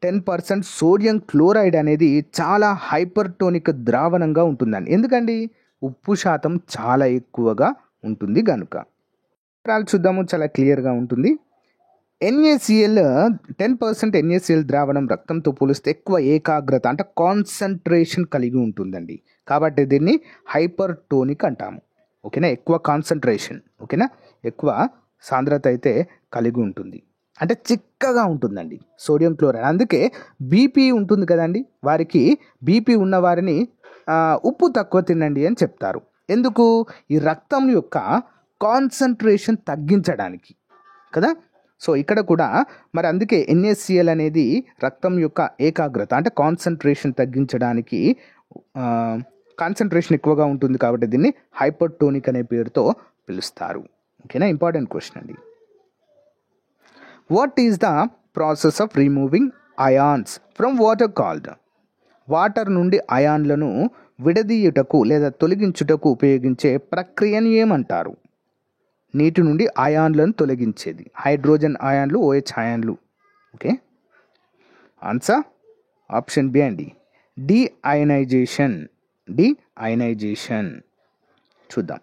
10% సోడియం క్లోరైడ్ అనేది చాలా హైపర్టోనిక్ ద్రావణంగా ఉంటుందండి. ఎందుకండి? ఉప్పు శాతం చాలా ఎక్కువగా ఉంటుంది కనుక. చూద్దాము, చాలా క్లియర్గా ఉంటుంది. NaCl 10% NaCl ద్రావణం రక్తంతో పోలిస్తే ఎక్కువ ఏకాగ్రత, అంటే కాన్సన్ట్రేషన్ కలిగి ఉంటుందండి. కాబట్టి దీన్ని హైపర్టోనిక్ అంటాము. ఓకేనా, ఎక్కువ కాన్సన్ట్రేషన్, ఓకేనా, ఎక్కువ సాంద్రత అయితే కలిగి ఉంటుంది, అంటే చిక్కగా ఉంటుందండి సోడియం క్లోరైడ్. అందుకే బీపీ ఉంటుంది కదండి, వారికి బీపీ ఉన్న వారిని ఉప్పు తక్కువ తినండి అని చెప్తారు. ఎందుకు? ఈ రక్తం యొక్క కాన్సన్ట్రేషన్ తగ్గించడానికి కదా. సో ఇక్కడ కూడా మరి అందుకే NaCl అనేది రక్తం యొక్క ఏకాగ్రత, అంటే కాన్సన్ట్రేషన్ తగ్గించడానికి కాన్సన్ట్రేషన్ ఎక్కువగా ఉంటుంది కాబట్టి దీన్ని హైపర్టోనిక్ అనే పేరుతో పిలుస్తారు. ఓకేనా, ఇంపార్టెంట్ క్వశ్చన్ అండి. What is the process of removing ions from water called? Water నుండి అయాన్లను విడదీయుటకు లేదా తొలగించుటకు ఉపయోగించే ప్రక్రియను ఏమంటారు? నీటి నుండి అయాన్లను తొలగించేది హైడ్రోజన్ అయాన్లు, OH అయాన్లు. ఓకే, ఆన్సర్ ఆప్షన్ బి అండి, డీఅయనైజేషన్. డీఅయనైజేషన్ చూద్దాం.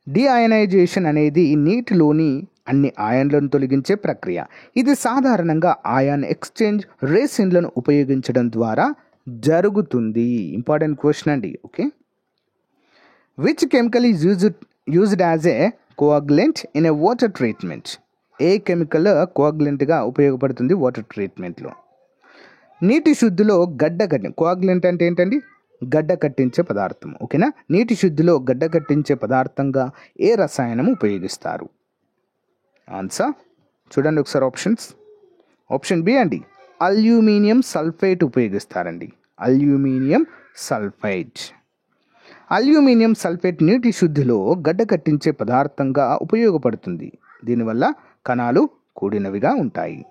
డీఅయనైజేషన్ అనేది నీటిలోని అన్ని అయాన్లను తొలగించే ప్రక్రియ. ఇది సాధారణంగా అయాన్ ఎక్స్చేంజ్ రేసిన్లను ఉపయోగించడం ద్వారా జరుగుతుంది. ఇంపార్టెంట్ క్వశ్చన్ అండి. Okay, which chemical is used as a coagulant in a water treatment? ఏ కెమికల్ కోఅగ్యులెంట్గా ఉపయోగపడుతుంది వాటర్ ట్రీట్మెంట్లో? నీటి శుద్ధిలో కోఅగ్యులెంట్ అంటే ఏంటండి? గడ్డ కట్టించే పదార్థం. ఓకేనా, నీటి శుద్ధిలో గడ్డ కట్టించే పదార్థంగా ఏ రసాయనం ఉపయోగిస్తారు? ఆన్సర్ చూడండి ఒకసారి ఆప్షన్స్. ఆప్షన్ బి అండి, అల్యూమినియం సల్ఫేట్ ఉపయోగిస్తారండి. Aluminium sulphite. అల్యూమినియం సల్ఫేట్ నీటి శుద్ధిలో గడ్డ కట్టించే పదార్థంగా ఉపయోగపడుతుంది. దీనివల్ల కణాలు కూడినవిగా ఉంటాయి.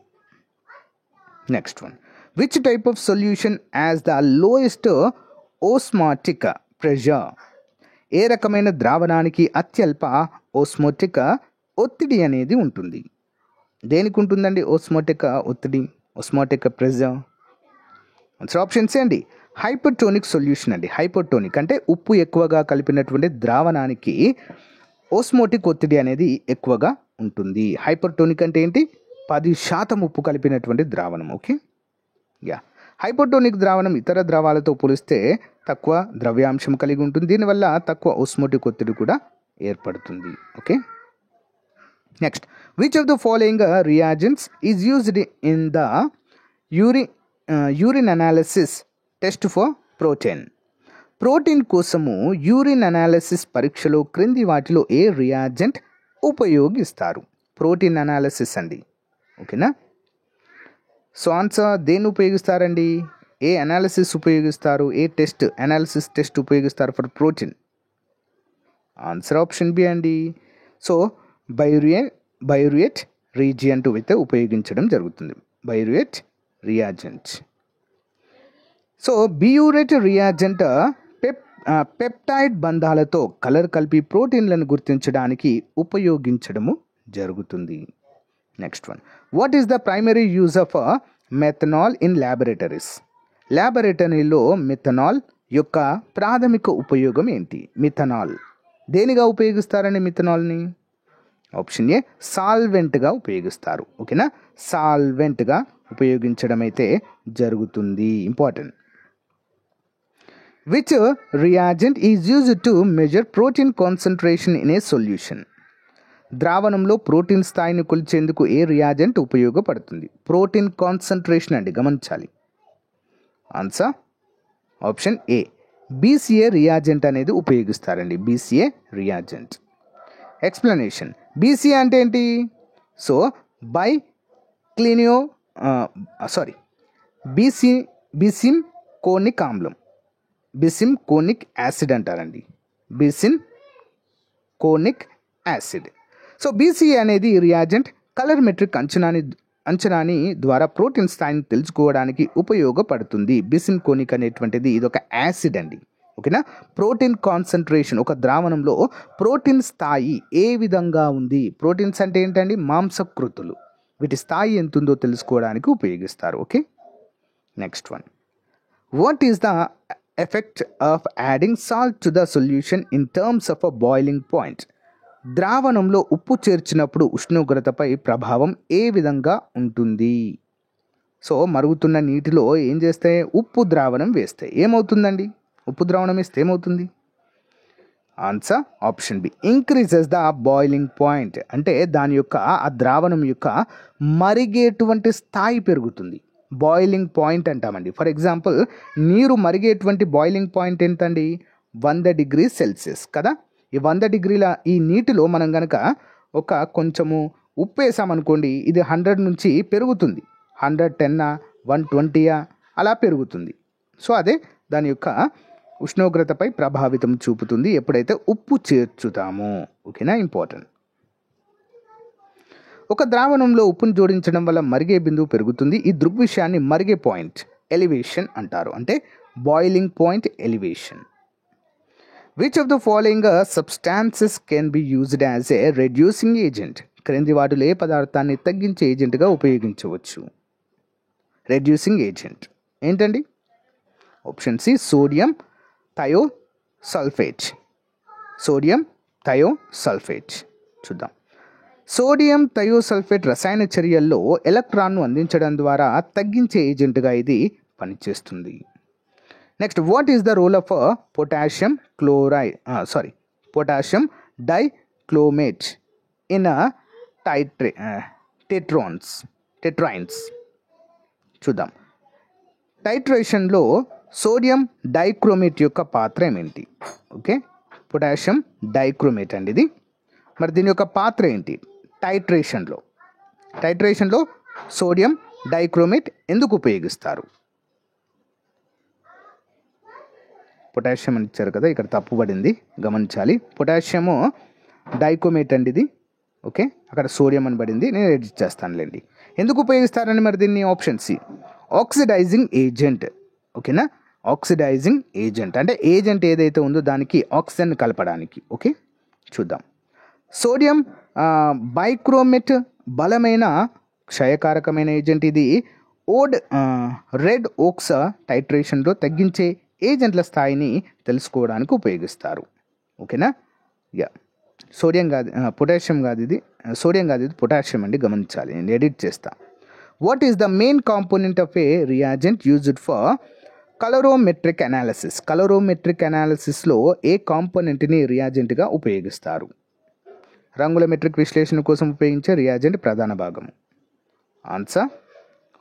Next one, which type of solution as the lowest osmotic pressure? ఏ రకమైన ద్రావణానికి అత్యల్ప ఓస్మోటిక్ ఒత్తిడి అనేది ఉంటుంది? దేనికి ఉంటుందండి ఓస్మోటిక్ ఒత్తిడి, osmotic pressure? Answer option C అండి, హైపర్టోనిక్ సొల్యూషన్ అండి. హైపర్టోనిక్ అంటే ఉప్పు ఎక్కువగా కలిపినటువంటి ద్రావణానికి ఓస్మోటిక్ ఒత్తిడి అనేది ఎక్కువగా ఉంటుంది. హైపర్టోనిక్ అంటే ఏంటి? 10% ఉప్పు కలిపినటువంటి ద్రావణం. ఓకే, యా, హైపర్టోనిక్ ద్రావణం ఇతర ద్రవాలతో పోలిస్తే తక్కువ ద్రవ్యాంశం కలిగి ఉంటుంది. దీనివల్ల తక్కువ ఓస్మోటిక్ ఒత్తిడి కూడా ఏర్పడుతుంది. Okay, next, which of the following reagents is used in the urine analysis test for protein? Protein కోసము యూరిన్ అనాలిసిస్ పరీక్షలో క్రింది వాటిలో ఏ రియాజెంట్ ఉపయోగిస్తారు? ప్రోటీన్ అనాలిసిస్ అండి. ఓకేనా, సో ఆన్సర్ దేన్ని ఉపయోగిస్తారండి? ఏ అనాలిసిస్ ఉపయోగిస్తారు? ఏ టెస్ట్, అనాలిసిస్ టెస్ట్ ఉపయోగిస్తారు for protein? Answer option B అండి. సో బైరుయేట్ రీజియంట్ అయితే ఉపయోగించడం జరుగుతుంది. Biuret reagent. So biuret reagent peptide బంధాలతో కలర్ కలిపి ప్రోటీన్లను గుర్తించడానికి ఉపయోగించడము జరుగుతుంది. Next one, what is the primary use of methanol in laboratories? ల్యాబొరేటరీలో మిథనాల్ యొక్క ప్రాథమిక ఉపయోగం ఏంటి? మిథనాల్ దేనిగా ఉపయోగిస్తారని మిథనాల్ని? ఆప్షన్ ఏ, సాల్వెంట్గా ఉపయోగిస్తారు. ఓకేనా, సాల్వెంట్గా ఉపయోగించడం అయితే జరుగుతుంది. Important. Which reagent is used to measure protein concentration in a solution? ద్రావణంలో ప్రోటీన్ స్థాయిని కొలిచేందుకు ఏ రియాజెంట్ ఉపయోగపడుతుంది? ప్రోటీన్ కాన్సన్ట్రేషన్ అండి, గమనించాలి. Answer option A, BCA reagent అనేది ఉపయోగిస్తారండి. BCA reagent. ఎక్స్ప్లెనేషన్, BCA అంటే ఏంటి? సో బిసిమ్ కోనిక్ ఆమ్లం, బిసిమ్ కోనిక్ యాసిడ్ అంటారండి. బిసిన్ కోనిక్ యాసిడ్. సో BCA అనేది రియాజెంట్ కలర్మెట్రిక్ అంచనాని ద్వారా ప్రోటీన్ స్థాయిని తెలుసుకోవడానికి ఉపయోగపడుతుంది. బిసిన్ కోనిక్ అనేటువంటిది ఇది ఒక యాసిడ్ అండి. ఓకేనా, ప్రోటీన్ కాన్సన్ట్రేషన్, ఒక ద్రావణంలో ప్రోటీన్ స్థాయి ఏ విధంగా ఉంది, ప్రోటీన్స్ అంటే ఏంటండి? మాంసకృతులు, వీటి స్థాయి ఎంత ఉందో తెలుసుకోవడానికి ఉపయోగిస్తారు. Okay, next one, what is the effect of adding salt to the solution in terms of a boiling point? ద్రావణంలో ఉప్పు చేర్చినప్పుడు ఉష్ణోగ్రతపై ప్రభావం ఏ విధంగా ఉంటుంది? సో మరుగుతున్న నీటిలో ఏం చేస్తే ఉప్పు ద్రావణం వేస్తే ఏమవుతుందండి? ఉప్పు ద్రావణం వేస్తే ఏమవుతుంది? Answer option B, increases the boiling point. అంటే దాని యొక్క ఆ ద్రావణం యొక్క మరిగేటువంటి స్థాయి పెరుగుతుంది. బాయిలింగ్ పాయింట్ అంటామండి. ఫర్ ఎగ్జాంపుల్, నీరు మరిగేటువంటి బాయిలింగ్ పాయింట్ ఎంతండి? 100 degrees Celsius కదా. ఈ 100 degrees ఈ నీటిలో మనం కనుక ఒక కొంచెము ఉప్పు వేసామనుకోండి, ఇది 100 నుంచి పెరుగుతుంది. 110, 120 అలా పెరుగుతుంది. సో అదే దాని యొక్క ఉష్ణోగ్రతపై ప్రభావితం చూపుతుంది ఎప్పుడైతే ఉప్పు చేర్చుతామో. ఓకేనా, ఇంపార్టెంట్. ఒక ద్రావణంలో ఉప్పును జోడించడం వల్ల మరిగే బిందువు పెరుగుతుంది. ఈ దృగ్విషయాన్ని మరిగే పాయింట్ ఎలివేషన్ అంటారు, అంటే boiling point elevation. Which of the following substances can be used as a reducing agent? క్రింది వాటిలో ఏ పదార్థాన్ని తగ్గించే ఏజెంట్గా ఉపయోగించవచ్చు? రెడ్యూసింగ్ ఏజెంట్ ఏంటండి? Option C sodium thiosulphate. Sodium thiosulphate. చూద్దాం. సోడియం థయోసల్ఫేట్ రసాయన చర్యల్లో ఎలక్ట్రాన్ను అందించడం ద్వారా తగ్గించే ఏజెంట్గా ఇది పనిచేస్తుంది. Next, what is the role of potassium potassium dichromate in titrations? చూద్దాం. టైట్రేషన్లో సోడియం డైక్రోమేట్ యొక్క పాత్ర ఏమిటి? ఓకే, పొటాషియం డైక్రోమేట్ అండి ఇది. మరి దీని యొక్క పాత్ర ఏంటి టైట్రేషన్లో సోడియం డైక్రోమేట్ ఎందుకు ఉపయోగిస్తారు? పొటాషియం అని ఇచ్చారు కదా, ఇక్కడ తప్పుపడింది, గమనించాలి. పొటాషియము డైక్రోమేట్ అండి ఇది. ఓకే, అక్కడ సోడియం అని పడింది, నేను ఎడిట్ చేస్తానులేండి. ఎందుకు ఉపయోగిస్తారని మరి దీన్ని? Option C oxidising agent. ఓకేనా, ఆక్సిడైజింగ్ ఏజెంట్ అంటే ఏజెంట్ ఏదైతే ఉందో దానికి ఆక్సిజన్ కలపడానికి. ఓకే, చూద్దాం. సోడియం బైక్రోమేట్ బలమైన క్షయకారకమైన ఏజెంట్. ఇది రెడ్ ఓక్స్ టైట్రేషన్లో తగ్గించే ఏజెంట్ల స్థాయిని తెలుసుకోవడానికి ఉపయోగిస్తారు. ఓకేనా, యా. సోడియం కాదు, పొటాషియం కాదు ఇది, సోడియం కాదు ఇది, పొటాషియం అండి, గమనించాలి. నేను ఎడిట్ చేస్తా. What is the main component of a reagent used for colorimetric analysis? Colorimetric అనాలిసిస్లో ఏ కాంపోనెంట్ని రియాజెంట్గా ఉపయోగిస్తారు? రంగుల మెట్రిక్ విశ్లేషణ కోసం ఉపయోగించే రియాజెంట్ ప్రధాన భాగము. ఆన్సర్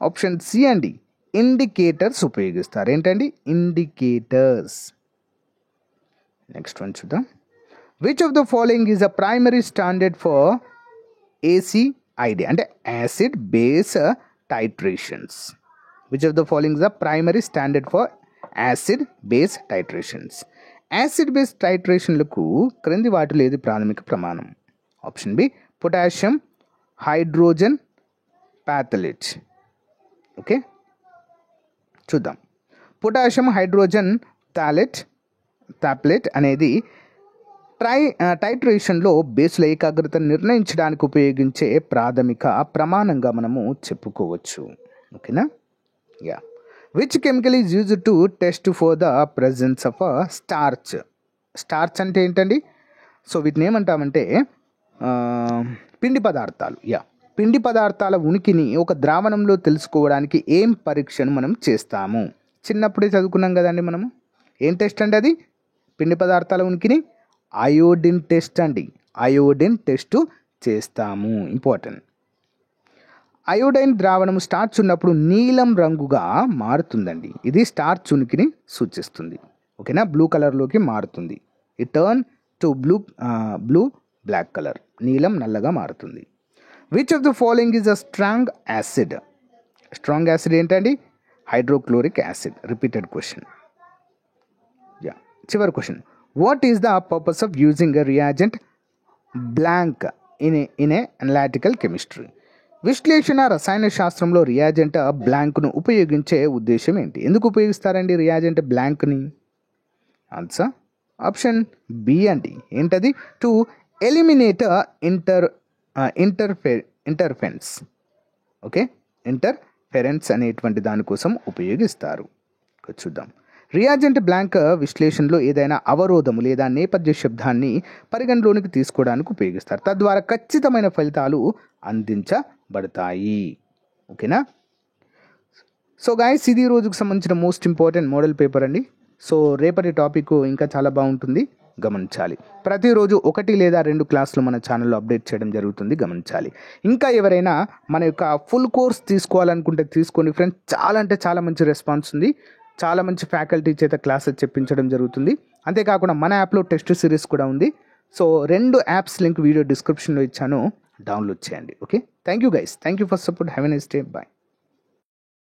ఆప్షన్ సి అండి, ఇండికేటర్స్ ఉపయోగిస్తారు. ఏంటండి? ఇండికేటర్స్. నెక్స్ట్ వన్ చూద్దాం. Which of the following is a primary standard for ACID అంటే acid base titrations? Which of the following is the primary standard for acid base titrations? Acid base టైట్రేషన్లకు క్రింది వాటిలో ఏది ప్రాథమిక ప్రమాణం? Option B potassium hydrogen phthalate. Okay, చూద్దాం. Potassium hydrogen phthalate అనేది టైట్రేషన్లో బేసుల ఏకాగ్రతను నిర్ణయించడానికి ఉపయోగించే ప్రాథమిక ప్రమాణంగా మనము చెప్పుకోవచ్చు. ఓకేనా, yeah. Which chemical is used to test for the presence of starch? Starch అంటే ఏంటండి? సో వీటిని ఏమంటామంటే పిండి పదార్థాలు. యా, పిండి పదార్థాల ఉనికిని ఒక ద్రావణంలో తెలుసుకోవడానికి ఏం పరీక్షను మనం చేస్తాము? చిన్నప్పుడే చదువుకున్నాం కదండి మనము. ఏం టెస్ట్ అండి అది? పిండి పదార్థాల ఉనికిని అయోడిన్ టెస్ట్ అండి. అయోడిన్ టెస్ట్ చేస్తాము, ఇంపార్టెంట్. అయోడైన్ ద్రావణం స్టార్చ్ ఉన్నప్పుడు నీలం రంగుగా మారుతుందండి. ఇది స్టార్చ్ ఉనికిని సూచిస్తుంది. ఓకేనా, బ్లూ కలర్లోకి మారుతుంది. It turn to blue black colour, నీలం నల్లగా మారుతుంది. Which of the following is a strong acid? Strong acid ఏంటండి? Hydrochloric acid. Repeated question. Yeah, చివరి question. What is the purpose of using a reagent blank in a analytical chemistry? విశ్లేషణ రసాయన శాస్త్రంలో reagent బ్లాంక్ను ఉపయోగించే ఉద్దేశం ఏంటి? ఎందుకు ఉపయోగిస్తారండి రియాజెంట్ బ్లాంక్ని? ఆన్సర్ ఆప్షన్ బి అండి. ఏంటది? To eliminate interference. Okay, interference అనేటువంటి దానికోసం ఉపయోగిస్తారు. చూద్దాం. రియాజెంట్ బ్లాంక్ విశ్లేషణలో ఏదైనా అవరోధము లేదా నేపథ్య శబ్దాన్ని పరిగణలోనికి తీసుకోవడానికి ఉపయోగిస్తారు. తద్వారా ఖచ్చితమైన ఫలితాలు అందించబడతాయి. ఓకేనా. సో గాయస్, ఇది రోజుకు సంబంధించిన మోస్ట్ ఇంపార్టెంట్ మోడల్ పేపర్ అండి. సో రేపటి టాపిక్ ఇంకా చాలా బాగుంటుంది, గమనించాలి. ప్రతిరోజు 1 లేదా 2 క్లాసులు మన ఛానల్లో అప్డేట్ చేయడం జరుగుతుంది, గమనించాలి. ఇంకా ఎవరైనా మన యొక్క ఫుల్ కోర్స్ తీసుకోవాలనుకుంటే తీసుకోండి ఫ్రెండ్స్. చాలా అంటే చాలా మంచి రెస్పాన్స్ ఉంది. చాలా మంచి ఫ్యాకల్టీ చేత క్లాసెస్ చెప్పించడం జరుగుతుంది. అంతేకాకుండా మన యాప్లో టెస్ట్ సిరీస్ కూడా ఉంది. సో 2 యాప్స్ లింక్ వీడియో డిస్క్రిప్షన్లో ఇచ్చాను, డౌన్లోడ్ చేయండి. Okay, thank you guys, thank you for support. Have a nice day, bye.